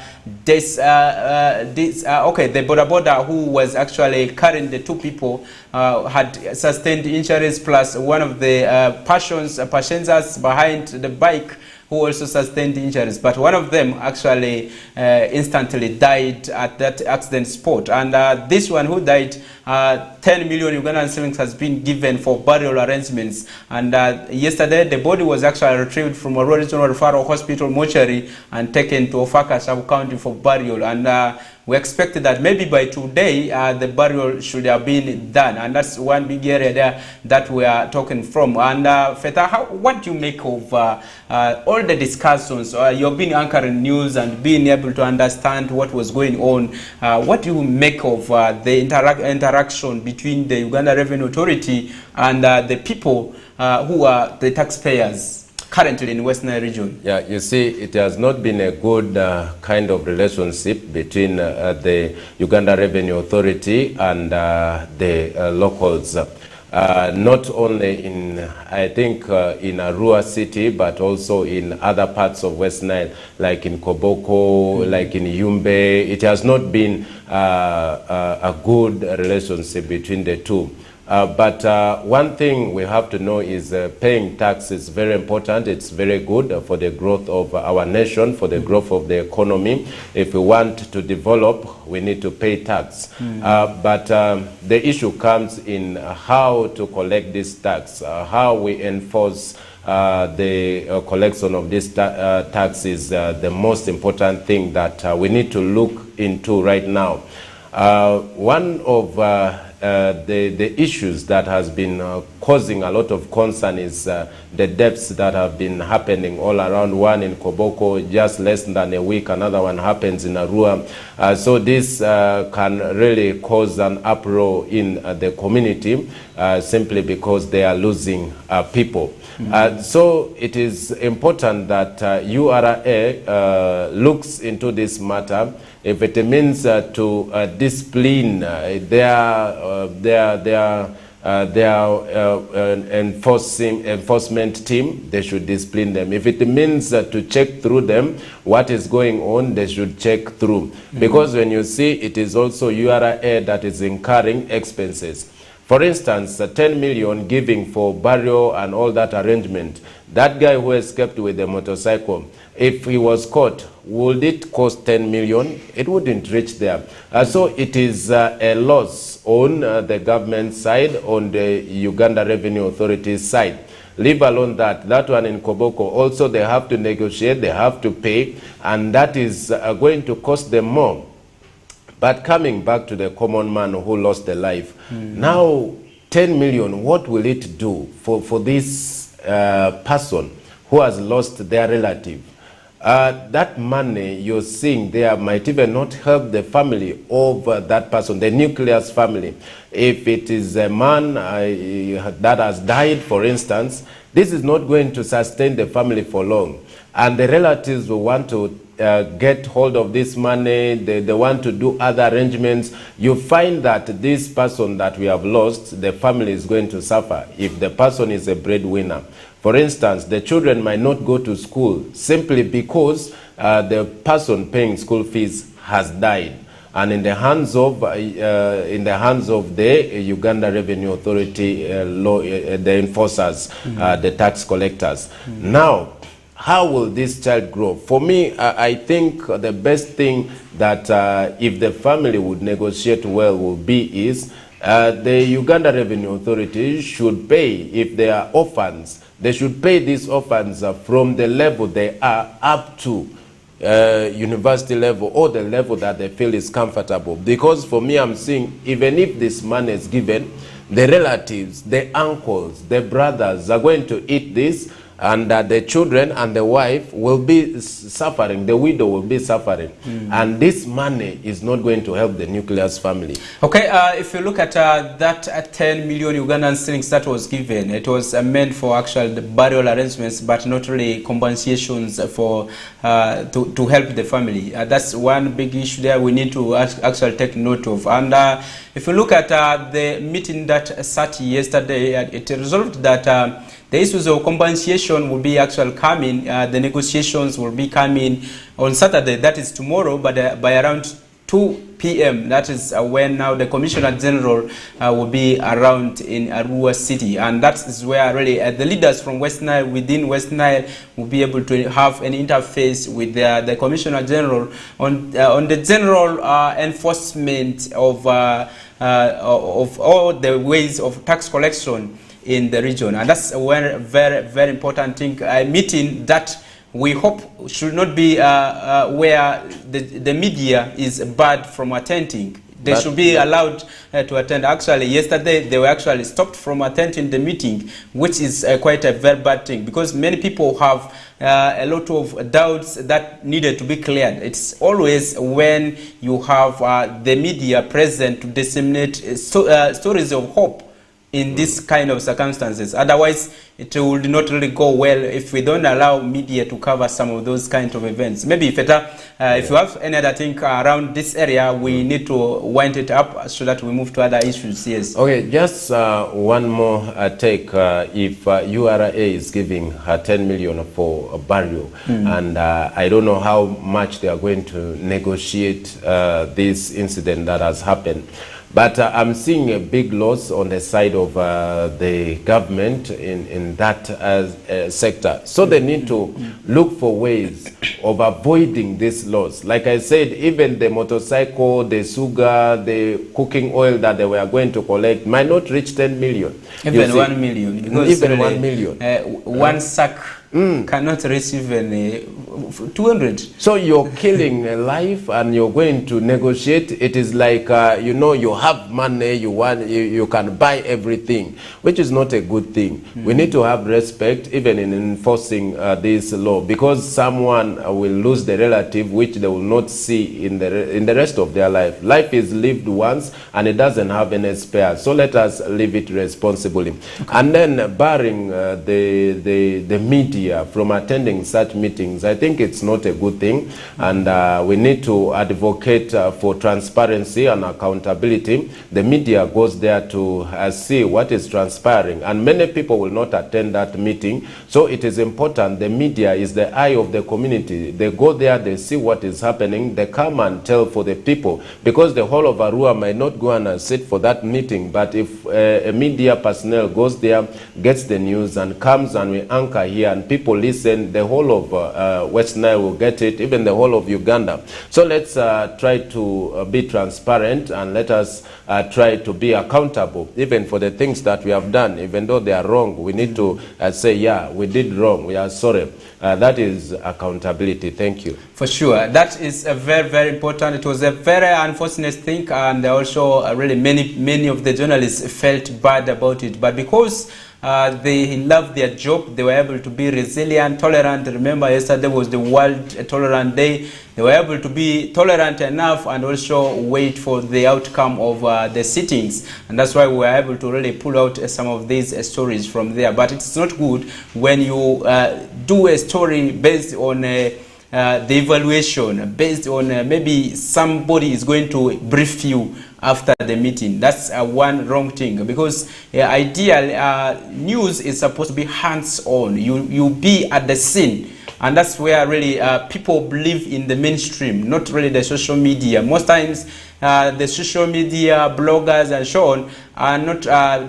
border who was actually carrying the two people had sustained injuries, plus one of the passengers behind the bike who also sustained injuries, but one of them actually instantly died at that accident spot. And this one who died, 10 million Ugandan shillings has been given for burial arrangements. And yesterday, the body was actually retrieved from a regional referral hospital mortuary and taken to Ofaka sub-county for burial. And we expected that maybe by today the burial should have been done, and that's one big area there that we are talking from. And Feta, what do you make of all the discussions? You've been anchoring news and being able to understand what was going on. What do you make of the interaction between the Uganda Revenue Authority and the people who are the taxpayers currently in West Nile region? Yeah, you see, it has not been a good kind of relationship between the Uganda Revenue Authority and the locals. Not only in, I think, in Arua city, but also in other parts of West Nile, like in Koboko, like in Yumbe. It has not been a good relationship between the two. But one thing we have to know is paying tax is very important. It's very good for the growth of our nation, for the growth of the economy. If we want to develop, we need to pay tax. But the issue comes in how to collect this tax, how we enforce the collection of this tax is the most important thing that we need to look into right now. One of the issues that has been causing a lot of concern is the deaths that have been happening all around. One in Koboko, just less than a week, another one happens in Arua. So this can really cause an uproar in the community simply because they are losing people. So it is important that URA looks into this matter. If it means to discipline their enforcement team, they should discipline them. If it means to check through them what is going on, they should check through. Because when you see, it is also URA that is incurring expenses. For instance, 10 million giving for burial and all that arrangement. That guy who escaped with the motorcycle, if he was caught, would it cost 10 million? It wouldn't reach there. So it is a loss on the government side, on the Uganda Revenue Authority's side. Leave alone that one in Koboko, also they have to negotiate, they have to pay, and that is going to cost them more. But coming back to the common man who lost their life, now 10 million, what will it do for this person who has lost their relative? That money you're seeing there might even not help the family of that person, the nucleus family. If it is a man that has died, for instance, this is not going to sustain the family for long. And the relatives will want to get hold of this money, they want to do other arrangements. You find that this person that we have lost, the family is going to suffer if the person is a breadwinner. For instance, the children might not go to school simply because the person paying school fees has died. And in the hands of the Uganda Revenue Authority, the enforcers, the tax collectors. Now, how will this child grow? For me, I think the best thing that if the family would negotiate well will be is the Uganda Revenue Authority should pay, if they are orphans, they should pay these orphans from the level they are up to university level or the level that they feel is comfortable. Because for me, I'm seeing even if this money is given, the relatives, the uncles, the brothers are going to eat this, and the children and the wife will be suffering, the widow will be suffering. And this money is not going to help the nucleus family. Okay, if you look at that 10 million Ugandan shillings that was given, it was meant for actual burial arrangements, but not really compensations for to help the family. That's one big issue there we need to actually take note of. And if you look at the meeting that sat yesterday, it resolved that the issues of compensation will be actually coming. The negotiations will be coming on Saturday, that is tomorrow, but by around 2 p.m. That is when now the Commissioner General will be around in Arua City, and that is where really the leaders from West Nile, within West Nile, will be able to have an interface with the Commissioner General on the general enforcement of all the ways of tax collection in the region. And that's a very, very important thing, a meeting that we hope should not be where the media is barred from attending. They should be allowed to attend. Actually, yesterday they were actually stopped from attending the meeting, which is quite a very bad thing, because many people have a lot of doubts that needed to be cleared. It's always when you have the media present to disseminate stories of hope in this kind of circumstances. Otherwise, it would not really go well if we don't allow media to cover some of those kinds of events. Maybe if you have any other thing around this area, we need to wind it up so that we move to other issues. Yes. Okay, just one more take. If URA is giving 10 million for a burial, and I don't know how much they are going to negotiate this incident that has happened. But I'm seeing a big loss on the side of the government in that sector. So they need to look for ways of avoiding this loss. Like I said, even the motorcycle, the sugar, the cooking oil that they were going to collect might not reach 10 million. Even 1 million. Because even 1 million. One sack cannot reach even 200. So you're killing a life and you're going to negotiate. It is like, you know, you have money, you can buy everything, which is not a good thing. We need to have respect even in enforcing this law, because someone will lose the relative which they will not see in the rest of their life. Life is lived once and it doesn't have any spare. So let us live it responsibly. And then barring the media from attending such meetings, I think it's not a good thing, and we need to advocate for transparency and accountability. The media goes there to see what is transpiring, and many people will not attend that meeting. So it is important. The media is the eye of the community. They go there, they see what is happening, they come and tell for the people, because the whole of Arua might not go and sit for that meeting. But if a media personnel goes there, gets the news and comes and we anchor here and people listen, the whole of West Nile will get it, even the whole of Uganda. So let's try to be transparent, and let us try to be accountable, even for the things that we have done. Even though they are wrong, we need to say, yeah, we did wrong, we are sorry. That is accountability. Thank you. For sure. That is a very, very important. It was a very unfortunate thing, and also really many of the journalists felt bad about it. But because they loved their job, they were able to be resilient, tolerant. Remember, yesterday was the World Tolerant Day. They were able to be tolerant enough and also wait for the outcome of the sittings. And that's why we were able to really pull out some of these stories from there. But it's not good when you do a story based on the evaluation, based on maybe somebody is going to brief you after the meeting. That's one wrong thing, because ideal news is supposed to be hands-on. You be at the scene. And that's where really people believe in the mainstream, not really the social media. Most times the social media bloggers and so on are not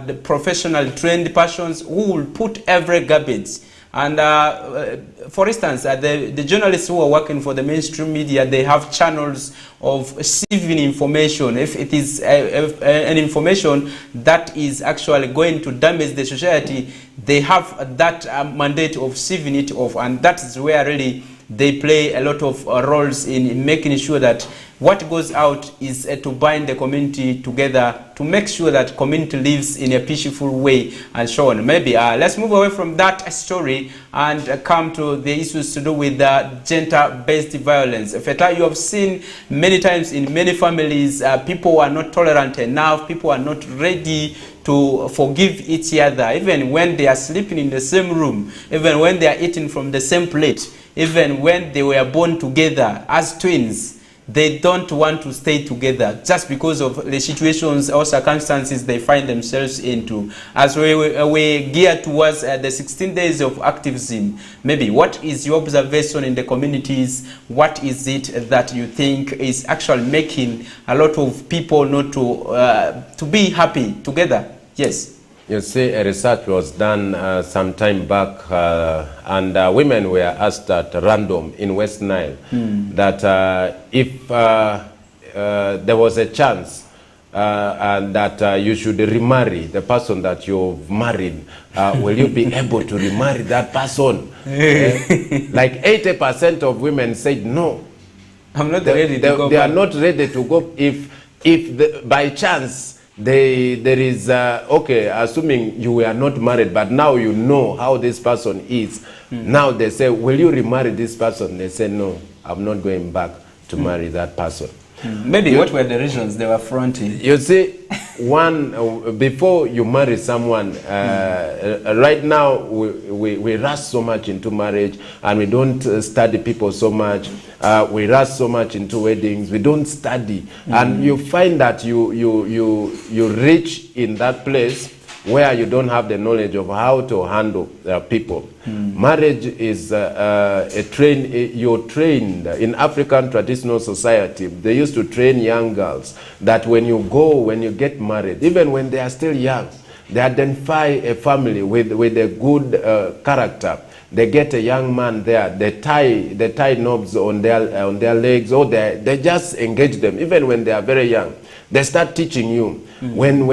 the professional trained persons who will put every garbage. And for instance, the journalists who are working for the mainstream media, they have channels of receiving information. If it is an information that is actually going to damage the society, they have that mandate of sieving it off, and that is where really they play a lot of roles in making sure that what goes out is to bind the community together, to make sure that community lives in a peaceful way, and so on. Maybe let's move away from that story and come to the issues to do with gender-based violence. Feta, you have seen many times in many families, people are not tolerant enough, people are not ready to forgive each other, even when they are sleeping in the same room, even when they are eating from the same plate, even when they were born together as twins. They don't want to stay together just because of the situations or circumstances they find themselves into. As we gear towards the 16 days of activism, maybe what is your observation in the communities? What is it that you think is actually making a lot of people not to be happy together? Yes. You see, a research was done some time back, and women were asked at random in West Nile that if there was a chance and that you should remarry the person that you've married, will you be able to remarry that person? Like 80% of women said no. I'm not ready to go. They are not ready to go if by chance there is, okay, assuming you were not married, but now you know how this person is. Now they say, will you remarry this person? They say, no, I'm not going back to marry that person. Maybe what were the reasons they were fronting? You see, before you marry someone, right now we rush so much into marriage, and we don't study people so much. We rush so much into weddings. We don't study, and you find that you reach in that place where you don't have the knowledge of how to handle people. Marriage is you're trained in African traditional society. They used to train young girls that when you get married, even when they are still young, they identify a family with a good character. They get a young man there, they tie knobs on their legs, or they just engage them, even when they are very young. They start teaching you. When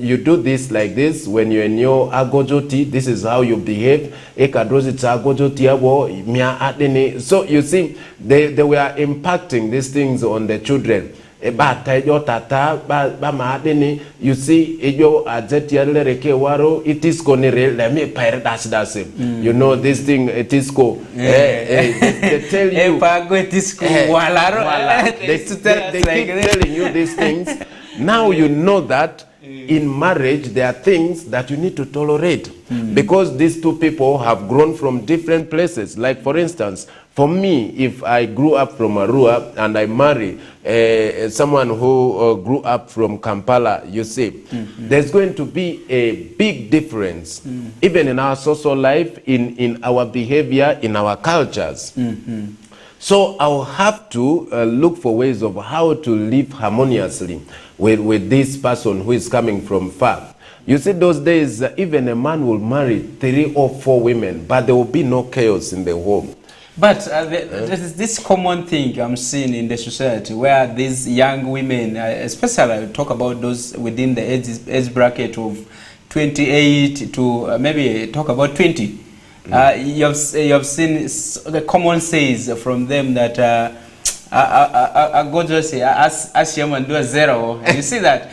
you do this like this, when you're in your agojoti, this is how you behave. So you see, they were impacting these things on the children. You see, it is let me pirate that's you know this thing, it is go. They tell you they keep telling you these things. Now you know that in marriage there are things that you need to tolerate because these two people have grown from different places. Like for instance, for me, if I grew up from Arua and I marry someone who grew up from Kampala, you see, there's going to be a big difference, even in our social life, in our behavior, in our cultures. So I'll have to look for ways of how to live harmoniously with this person who is coming from far. You see, those days, even a man will marry 3 or 4 women, but there will be no chaos in the home. But there's this common thing I'm seeing in the society where these young women, especially I talk about those within the age bracket of 28 to maybe talk about 20. You have seen the common says from them that I go to say ask him and do a zero. You see that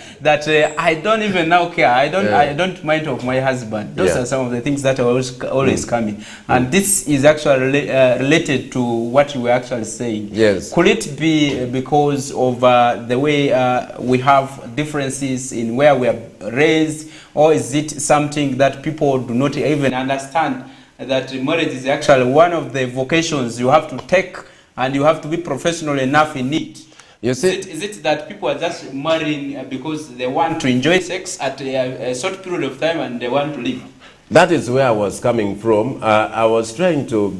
I don't even now care. I don't mind of my husband. Those are some of the things that are always coming, and this is actually related to what you were actually saying. Yes. Could it be because of the way we have differences in where we are raised, or is it something that people do not even understand that marriage is actually one of the vocations you have to take? And you have to be professional enough in it. You see, is it that people are just marrying because they want to enjoy sex at a short period of time and they want to leave? that is where I was coming from. I was trying to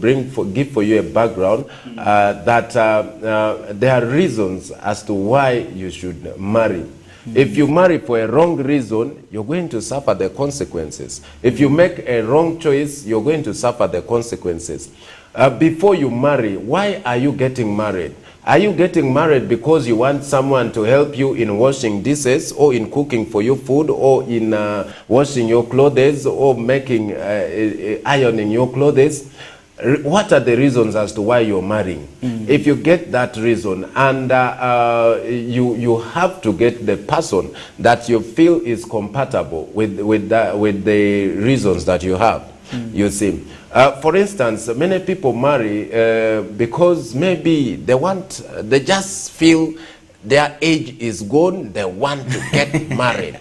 give for you a background that there are reasons as to why you should marry. If you marry for a wrong reason, you're going to suffer the consequences. If you make a wrong choice, you're going to suffer the consequences. Before you marry, why are you getting married? Are you getting married because you want someone to help you in washing dishes, or in cooking for you food, or in washing your clothes, or making ironing your clothes? What are the reasons as to why you're marrying? If you get that reason, and you have to get the person that you feel is compatible with the reasons that you have. You see, for instance, many people marry because maybe they just feel their age is gone, they want to get married.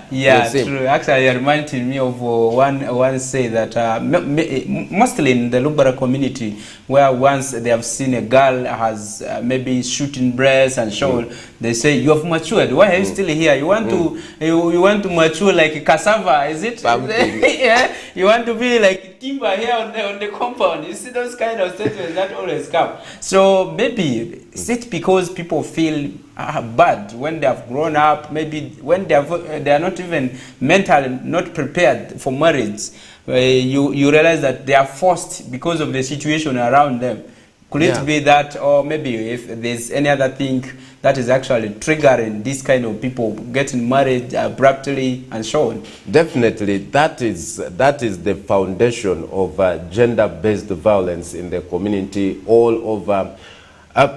Yeah, true. Actually, it reminded me of one say that mostly in the Lubera community, where once they have seen a girl has maybe shooting breasts and so on, they say, you have matured. Why are you still here? You want to you want to mature like cassava, is it? Yeah, you want to be like timber here on the compound. You see those kind of statements that always come. So maybe is it because people feel bad when they have grown up, maybe when they are not even mentally not prepared for marriage. You realize that they are forced because of the situation around them. Could it be that, or maybe if there's any other thing that is actually triggering this kind of people getting married abruptly and so on? Definitely, that is the foundation of gender-based violence in the community all over.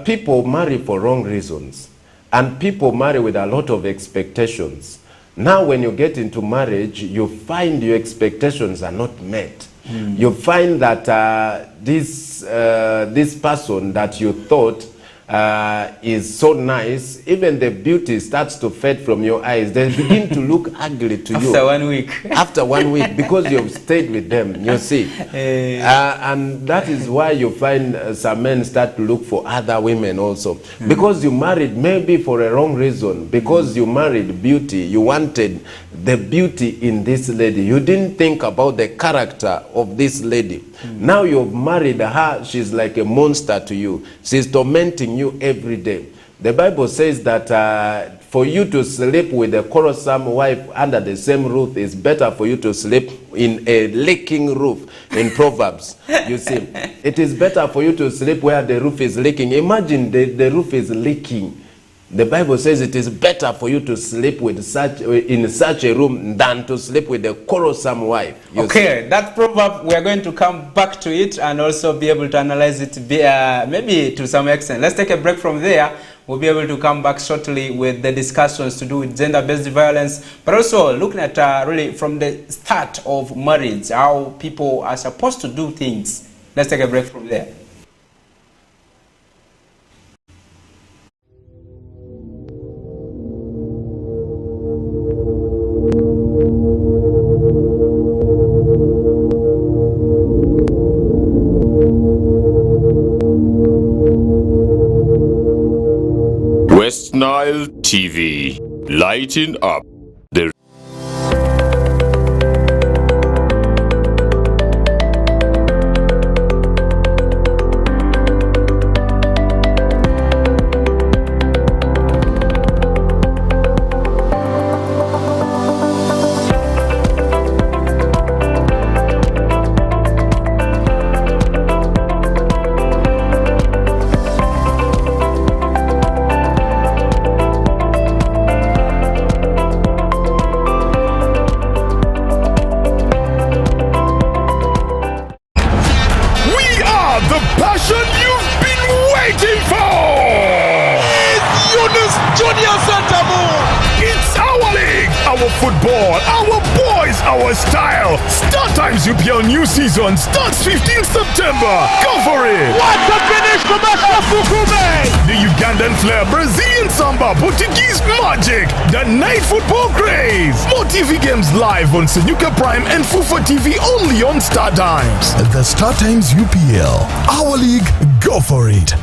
People marry for wrong reasons, and people marry with a lot of expectations. Now when you get into marriage, you find your expectations are not met. You find that this person that you thought is so nice, even the beauty starts to fade from your eyes. They begin to look ugly to you. After 1 week. After 1 week, because you've stayed with them, you see. And that is why you find some men start to look for other women also. Because you married maybe for a wrong reason. Because you married beauty. You wanted the beauty in this lady. You didn't think about the character of this lady. Now you've married her, she's like a monster to you. She's tormenting you every day. The Bible says that for you to sleep with a quarrelsome wife under the same roof is better for you to sleep in a leaking roof in Proverbs. You see, it is better for you to sleep where the roof is leaking. Imagine the roof is leaking. The Bible says it is better for you to sleep with in such a room than to sleep with a quarrelsome wife. Okay, that proverb, we are going to come back to it and also be able to analyze it maybe to some extent. Let's take a break from there. We'll be able to come back shortly with the discussions to do with gender-based violence, but also looking at really from the start of marriage, how people are supposed to do things. Let's take a break from there. West Nile TV, lighting up the our football, our boys, our style. Star Times UPL new season starts 15th September. Go for it! What a finish from Fukume! The Ugandan flair, Brazilian samba, Portuguese magic, the night football craze. More TV games live on Senyuka Prime and Fufa TV only on Star Times. The Star Times UPL, our league, go for it.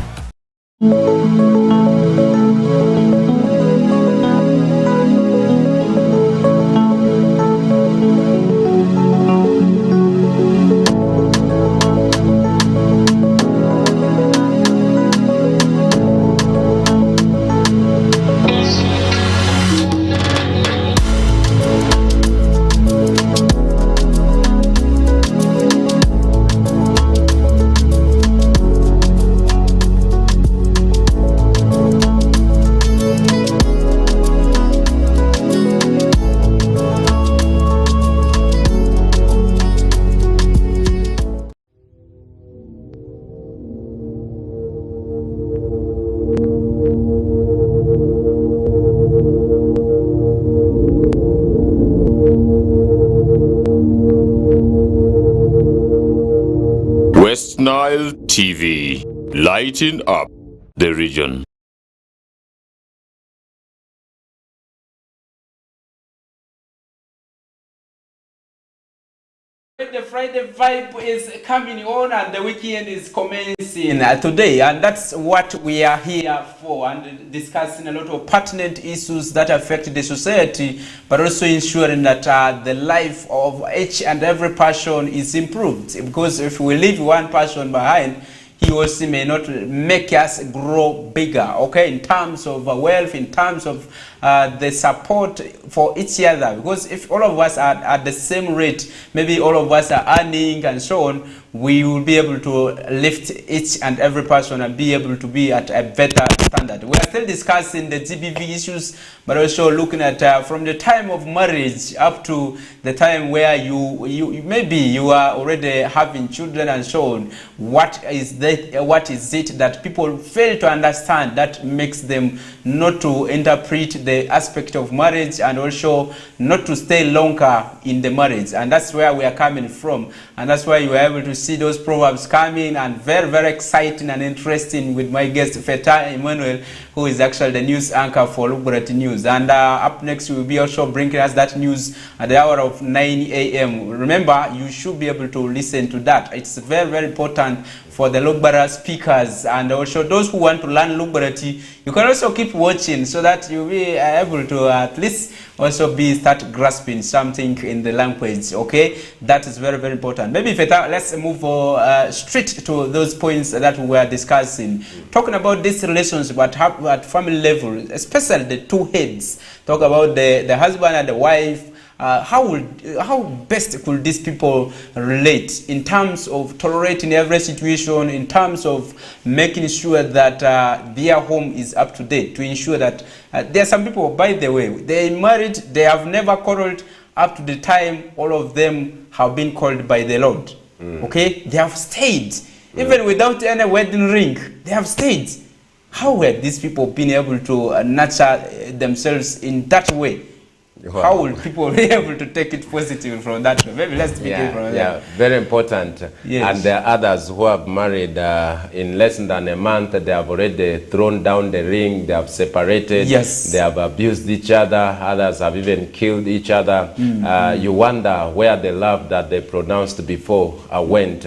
West Nile TV, lighting up the region. The Friday vibe is coming on and the weekend is commencing today, and that's what we are here for, and discussing a lot of pertinent issues that affect the society, but also ensuring that the life of each and every person is improved, because if we leave one person behind, he also may not make us grow bigger, okay, in terms of wealth, in terms of the support for each other. Because if all of us are at the same rate, maybe all of us are earning and so on, we will be able to lift each and every person and be able to be at a better standard. We are still discussing the GBV issues, but also looking at from the time of marriage up to the time where you maybe you are already having children and so on. What is it that people fail to understand that makes them not to interpret the aspect of marriage and also not to stay longer in the marriage? And that's where we are coming from, and that's why you are able to see those proverbs coming, and very, very exciting and interesting with my guest Feta Emmanuel, who is actually the news anchor for Lugburati News. And up next we will be also bringing us that news at the hour of 9 a.m. Remember, you should be able to listen to that. It's very, very important for the Lugbara speakers and also those who want to learn Lugbarati. You can also keep watching so that you'll be able to at least also start grasping something in the language, okay? That is very, very important. Maybe let's move straight to those points that we were discussing. Talking about these relations but at family level, especially the two heads. Talk about the husband and the wife. How best could these people relate in terms of tolerating every situation, in terms of making sure that their home is up to date, to ensure that there are some people, by the way, they married, they have never quarreled up to the time all of them have been called by the Lord. Okay, they have stayed even without any wedding ring. They have stayed. How were these people being able to nurture themselves in that way? Wow. How will people be able to take it positive from that? Maybe let's begin from that. Yeah, very important. Yes. And there are others who have married in less than a month. They have already thrown down the ring. They have separated. Yes. They have abused each other. Others have even killed each other. You wonder where the love that they pronounced before went.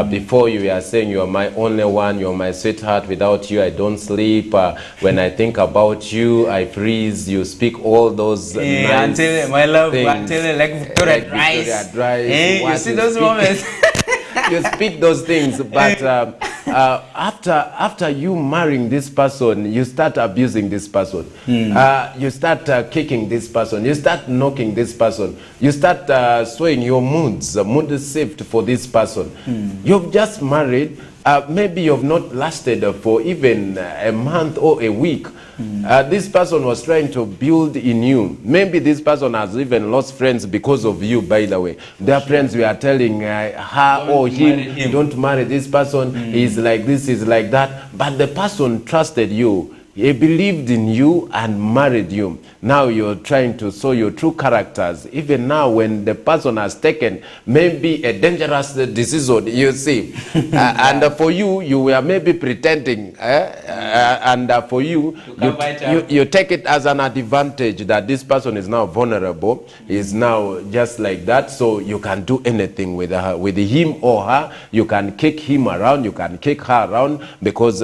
Before you were saying, you are my only one, you are my sweetheart. Without you, I don't sleep. When I think about you, I freeze. You speak all those until my love, until like Victoria Dries. You see those moments. You speak those things, but after you marrying this person, you start abusing this person. You start kicking this person. You start knocking this person. You start swaying your moods, mood shift for this person. You've just married. Maybe you've not lasted for even a month or a week. This person was trying to build in you. Maybe this person has even lost friends because of you, by the way. Their friends were telling her or him, don't marry this person, he's like this, he's like that. But the person trusted you. He believed in you and married you. Now you're trying to show your true characters. Even now, when the person has taken maybe a dangerous decision, you see, and for you, you were maybe pretending, and for you, you take it as an advantage that this person is now vulnerable, is now just like that, so you can do anything with her, with him or her. You can kick him around, you can kick her around, because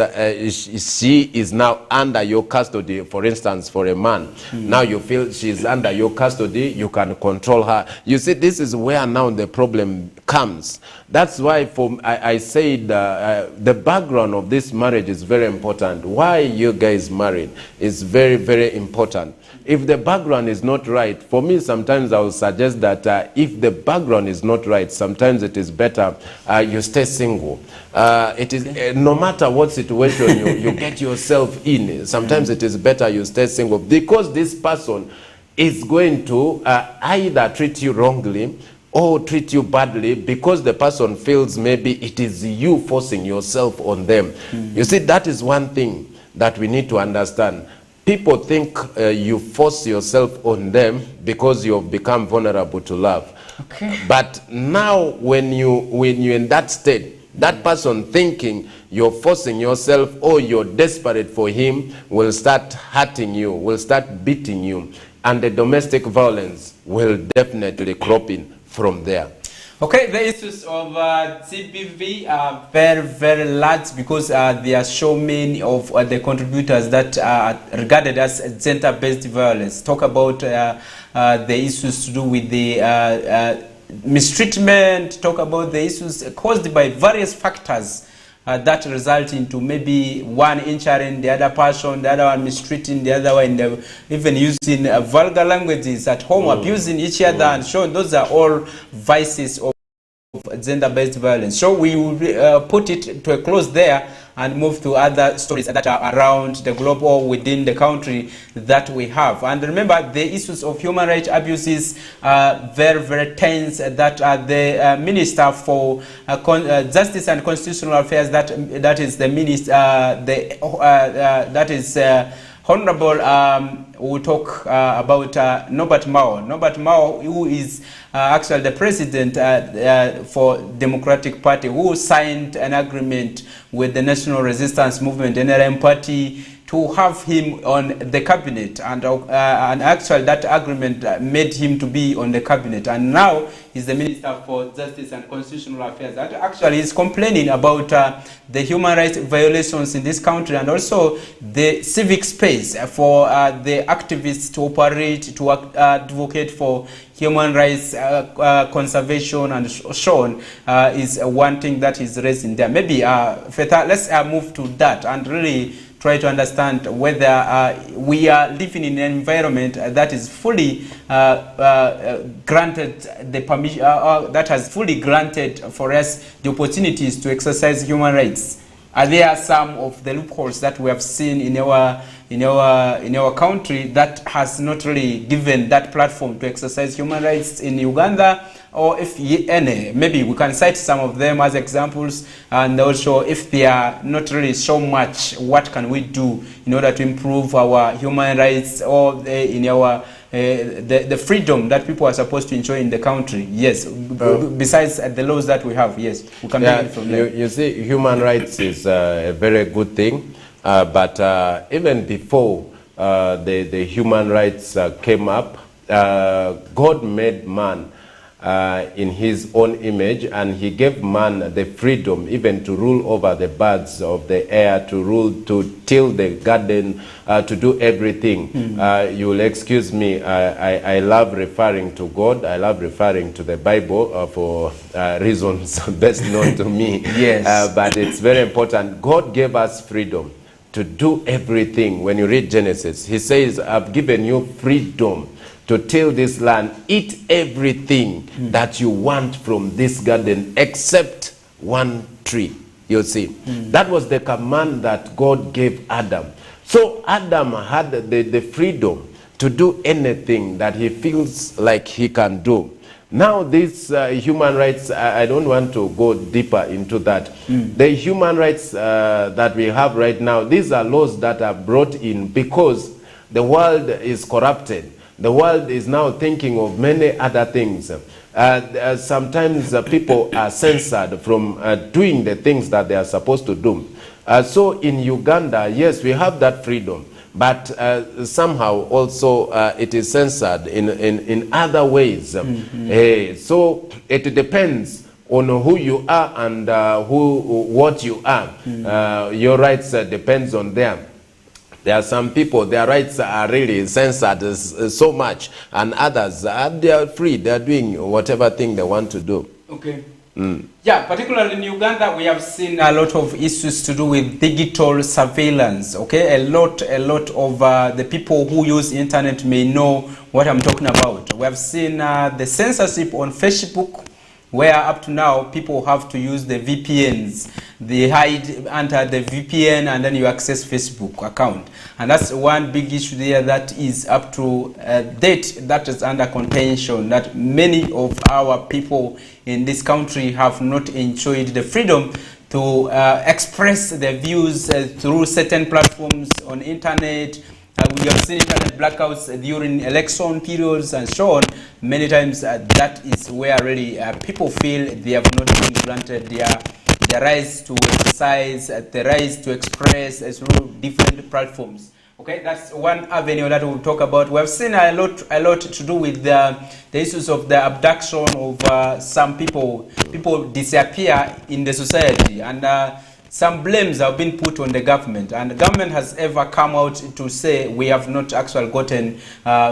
she is now under your custody. For instance, for a man, now you feel she's under your custody, you can control her. You see, this is where now the problem comes. That's why I said the background of this marriage is very important. Why you guys married is very, very important. If the background is not right, for me, sometimes I would suggest that if the background is not right, sometimes it is better you stay single. It is no matter what situation you get yourself in, sometimes it is better you stay single, because this person is going to either treat you wrongly or treat you badly, because the person feels maybe it is you forcing yourself on them. You see, that is one thing that we need to understand. People think you force yourself on them because you've become vulnerable to love. Okay. But now when you're in that state, that person thinking you're forcing yourself or you're desperate for him will start hurting you, will start beating you, and the domestic violence will definitely crop in from there. Okay, the issues of CBV are very, very large, because there are so many of the contributors that are regarded as gender-based violence. Talk about the issues to do with the mistreatment, talk about the issues caused by various factors that result into maybe one injuring the other person, the other one mistreating the other one, even using vulgar languages at home, abusing each other, and so on. Those are all vices of gender-based violence. So we will put it to a close there and move to other stories that are around the globe or within the country that we have. And remember, the issues of human rights abuses are very, very tense, that the Minister for Justice and Constitutional Affairs, that is the minister, that is Honorable, we'll talk about Norbert Mao. Norbert Mao, who is actually the president for Democratic Party, who signed an agreement with the National Resistance Movement, NRM party, to have him on the cabinet, and actually that agreement made him to be on the cabinet, and now he's the Minister for Justice and Constitutional Affairs. That actually is complaining about the human rights violations in this country, and also the civic space for the activists to operate, to advocate for human rights conservation and so on, is one thing that is raising there. Maybe, Feta, let's move to that and really try to understand whether we are living in an environment that is fully granted the permission, that has fully granted for us the opportunities to exercise human rights. Are there some of the loopholes that we have seen in our country that has not really given that platform to exercise human rights in Uganda? Or if any, maybe we can cite some of them as examples, and also if they are not really so much, what can we do in order to improve our human rights, or in our the freedom that people are supposed to enjoy in the country? Yes, besides the laws that we have. Yes, we can begin from there. You see, human rights is a very good thing, but even before the human rights came up, God made man in his own image, and he gave man the freedom even to rule over the birds of the air, to rule, to till the garden, to do everything. You will excuse me, I love referring to God, I love referring to the Bible for reasons best known to me. Yes. But it's very important. God gave us freedom to do everything. When you read Genesis, he says, I've given you freedom to till this land, eat everything that you want from this garden except one tree. You see, that was the command that God gave Adam. So Adam had the freedom to do anything that he feels like he can do. Now these human rights, I don't want to go deeper into that. The human rights that we have right now, these are laws that are brought in because the world is corrupted. The world is now thinking of many other things. Sometimes people are censored from doing the things that they are supposed to do. So in Uganda, yes, we have that freedom. But somehow also it is censored in other ways. So it depends on who you are and what you are. Your rights depends on them. There are some people, their rights are really censored so much, and others, they are free. They are doing whatever thing they want to do. Okay. Yeah, particularly in Uganda, we have seen a lot of issues to do with digital surveillance. Okay, a lot of the people who use internet may know what I'm talking about. We have seen the censorship on Facebook, where up to now people have to use the VPNs. They hide under the VPN and then you access Facebook account. And that's one big issue there that is up to date, that is under contention, that many of our people in this country have not enjoyed the freedom to express their views through certain platforms on internet. We have seen internet blackouts during election periods and so on. Many times that is where really people feel they have not been granted their rights to exercise, the rights to express through different platforms. Okay, that's one avenue that we'll talk about. We have seen a lot to do with the issues of the abduction of some people. People disappear in the society, and some blames have been put on the government, and the government has ever come out to say we have not actually gotten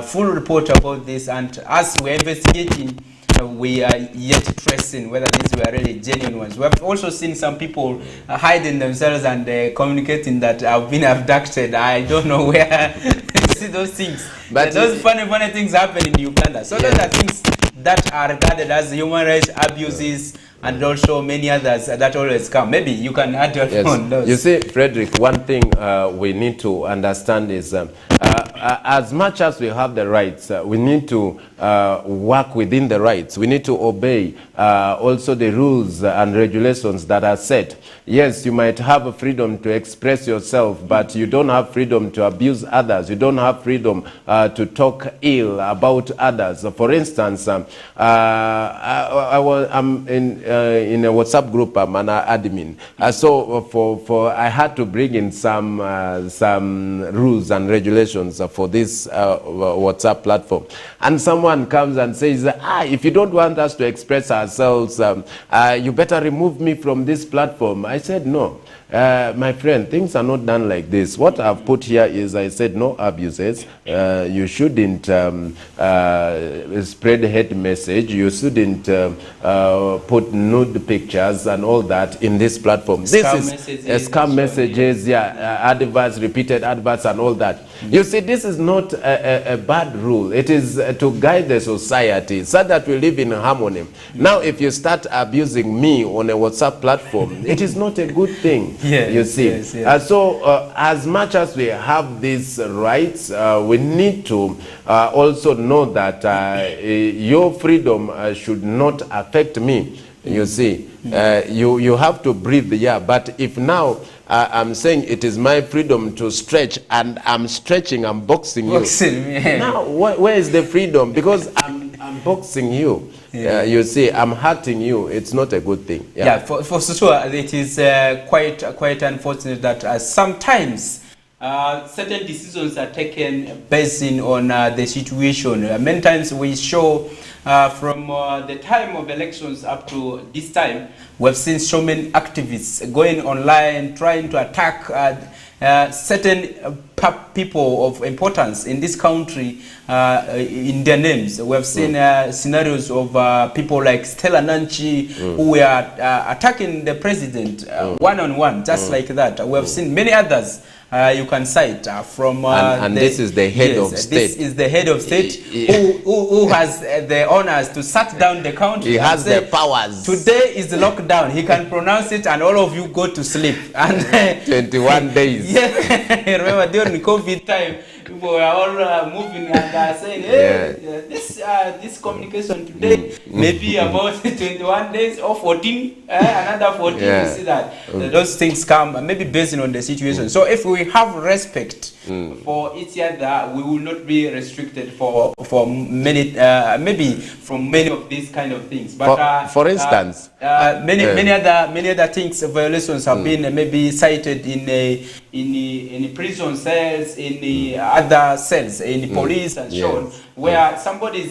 full report about this, and as we're investigating, we are yet tracing whether these were really genuine ones. We have also seen some people hiding themselves and communicating that I've been abducted. I don't know where you see those things. But those funny things happen in Uganda. So those are things that are regarded as human rights abuses, and also many others that always come. Maybe you can add your on those. You see, Frederick, one thing we need to understand is as much as we have the rights, we need to work within the rights. We need to obey also the rules and regulations that are set. Yes, you might have a freedom to express yourself, but you don't have freedom to abuse others. You don't have freedom to talk ill about others. For instance, I'm in a WhatsApp group. I'm an admin. So I had to bring in some rules and regulations for this WhatsApp platform. And someone comes and says, if you don't want us to express ourselves, you better remove me from this platform. I said, no. My friend, things are not done like this. What I've put here is, I said, no abuses. You shouldn't spread hate message. You shouldn't put nude pictures and all that in this platform. This is scam messages, adverts, repeated adverts and all that. You see, this is not a bad rule. It is to guide the society so that we live in harmony. Now, if you start abusing me on a WhatsApp platform, it is not a good thing. You see. So as much as we have these rights, we need to also know that your freedom should not affect me. You see, you have to breathe, but if now I'm saying it is my freedom to stretch, and I'm stretching, I'm boxing you. Now, where is the freedom? Because I'm boxing you. You see, I'm hurting you. It's not a good thing. For sure, it is quite unfortunate that sometimes certain decisions are taken based on the situation. Many times we show from the time of elections up to this time, we've seen so many activists going online trying to attack certain people of importance in this country in their names. We have seen scenarios of people like Stella Nanchi who were attacking the president one-on-one, just like that. We have seen many others you can cite from and this is the head of state. This is the head of state who has the honors to shut down the country. He has the powers. Today is the lockdown. He can pronounce it and all of you go to sleep. And 21 days. Yeah, remember during COVID time, people were all moving and saying, hey, this communication today may be about 21 days or 14, another 14, you see that. Those things come, maybe based on the situation. So if we have respect for each other, we will not be restricted for many, maybe from many of these kind of things. But for instance, many other things, violations have been maybe cited in prison cells, in the other cells, in the police and so on, where somebody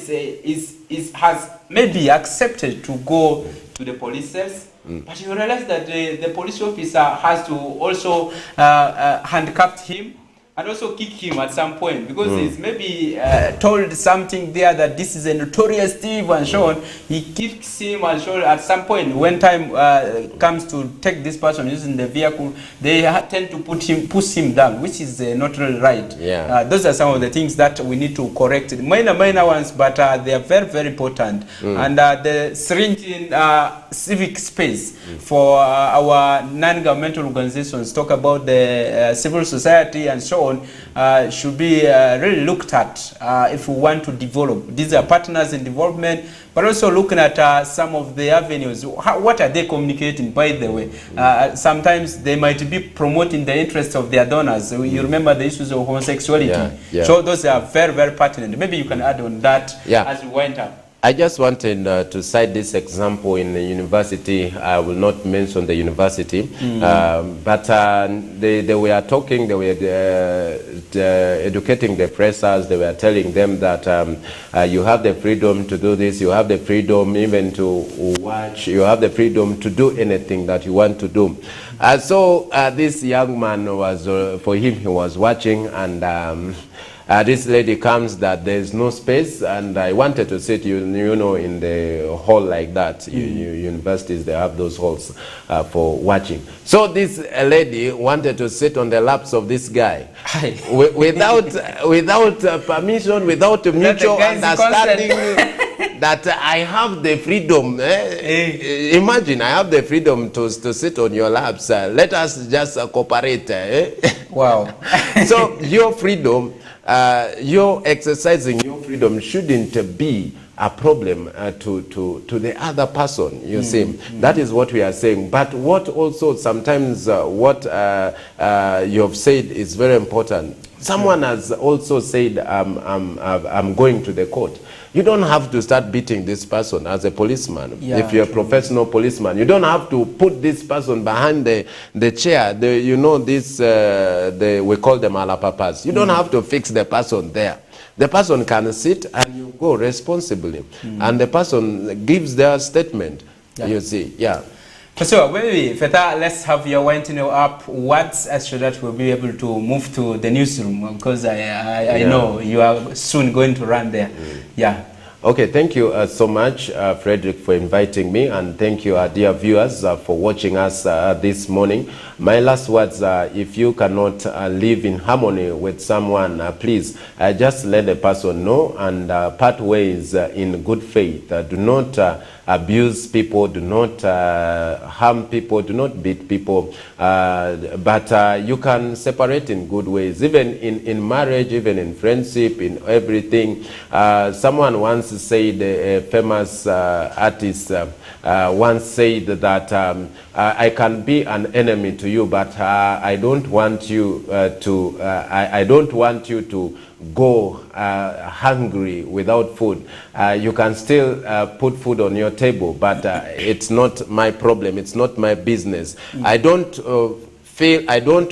has maybe accepted to go to the police cells, but you realize that the police officer has to also handcuff him and also kick him at some point, because he's maybe told something there that this is a notorious thief and so on. He kicks him and so on. At some point, when time comes to take this person using the vehicle, they tend to push him down, which is not really right. Those are some of the things that we need to correct. Minor ones, but they are very, very important. And the shrinking civic space for our non-governmental organizations, talk about the civil society and so on, should be really looked at if we want to develop. These are partners in development, but also looking at some of the avenues. What are they communicating, by the way? Sometimes they might be promoting the interests of their donors. You remember the issues of homosexuality. So those are very, very pertinent. Maybe you can add on that as we wind up. I just wanted to cite this example in the university. I will not mention the university, but they were talking, they were educating the pressers. They were telling them that you have the freedom to do this, you have the freedom even to watch, you have the freedom to do anything that you want to do. So this young man was, for him, he was watching, and this lady comes that there's no space, and I wanted to sit, you know, in the hall like that. Universities, they have those halls for watching. So this lady wanted to sit on the laps of this guy without permission, without mutual understanding. That I have the freedom. Imagine, I have the freedom to sit on your laps. Let us just cooperate. Wow. So your freedom, your exercising your freedom shouldn't be a problem to the other person, you see. That is what we are saying. But what also sometimes what you have said is very important. Someone has also said, I'm going to the court. You don't have to start beating this person as a policeman. If you're a professional policeman, you don't have to put this person behind the chair. You know, this, we call them alapapas. You don't have to fix the person there. The person can sit and you go responsibly. And the person gives their statement, you see. So maybe, Feta, let's have your winding up words so that we'll be able to move to the newsroom, because I know you are soon going to run there. Okay, thank you so much, Frederick, for inviting me, and thank you, dear viewers, for watching us this morning. My last words are, if you cannot live in harmony with someone, please just let the person know and part ways in good faith. Do not abuse people, do not harm people, do not beat people, but you can separate in good ways, even in marriage, even in friendship, in everything. Someone once said, a famous artist once said that I can be an enemy to you, but I don't want you I don't want you to go hungry without food. You can still put food on your table, but it's not my problem, it's not my business. I don't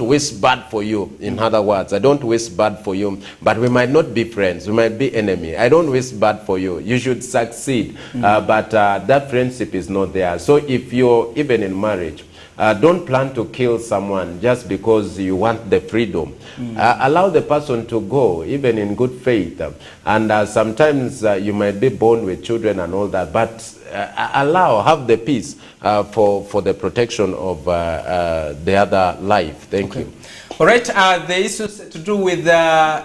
wish bad for you. In other words, I don't wish bad for you, but we might not be friends, we might be enemy. I don't wish bad for you. You should succeed, but that friendship is not there. So if you're even in marriage, don't plan to kill someone just because you want the freedom. Allow the person to go, even in good faith. And sometimes you might be born with children and all that, but have the peace for the protection of the other life. Thank you. All right, the issues to do with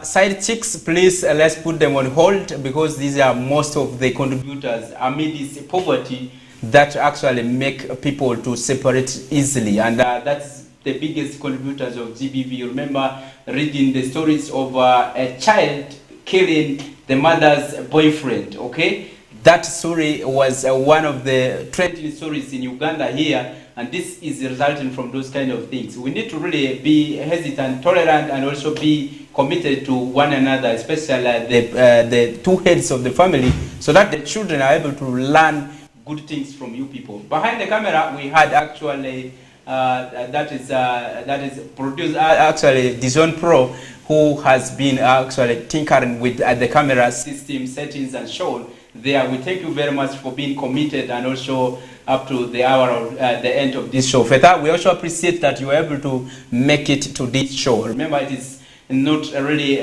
side chicks, please let's put them on hold, because these are most of the contributors amid this poverty that actually make people to separate easily, and that's the biggest contributors of GBV. You remember reading the stories of a child killing the mother's boyfriend, okay? That story was one of the trending stories in Uganda here, and this is resulting from those kind of things. We need to really be hesitant, tolerant, and also be committed to one another, especially the two heads of the family, so that the children are able to learn good things from you people. Behind the camera, we had actually that is producer actually Dizon Pro, who has been actually tinkering with the camera system settings and shown there. We thank you very much for being committed and also up to the hour of the end of this show. Feta, we also appreciate that you were able to make it to this show. Remember, it is not really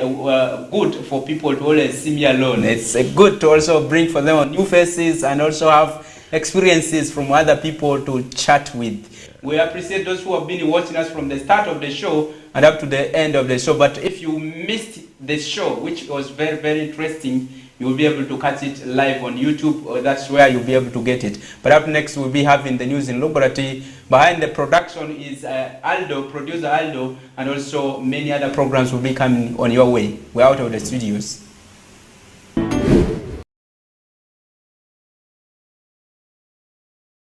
good for people to always see me alone. It's good to also bring for them new faces and also have experiences from other people to chat with. We appreciate those who have been watching us from the start of the show and up to the end of the show. But if you missed the show, which was very, very interesting, you will be able to catch it live on YouTube, or that's where you'll be able to get it. But up next, we'll be having the news in Lubarati. Behind the production is Aldo, producer Aldo, and also many other programs will be coming on your way. We're out of the studios.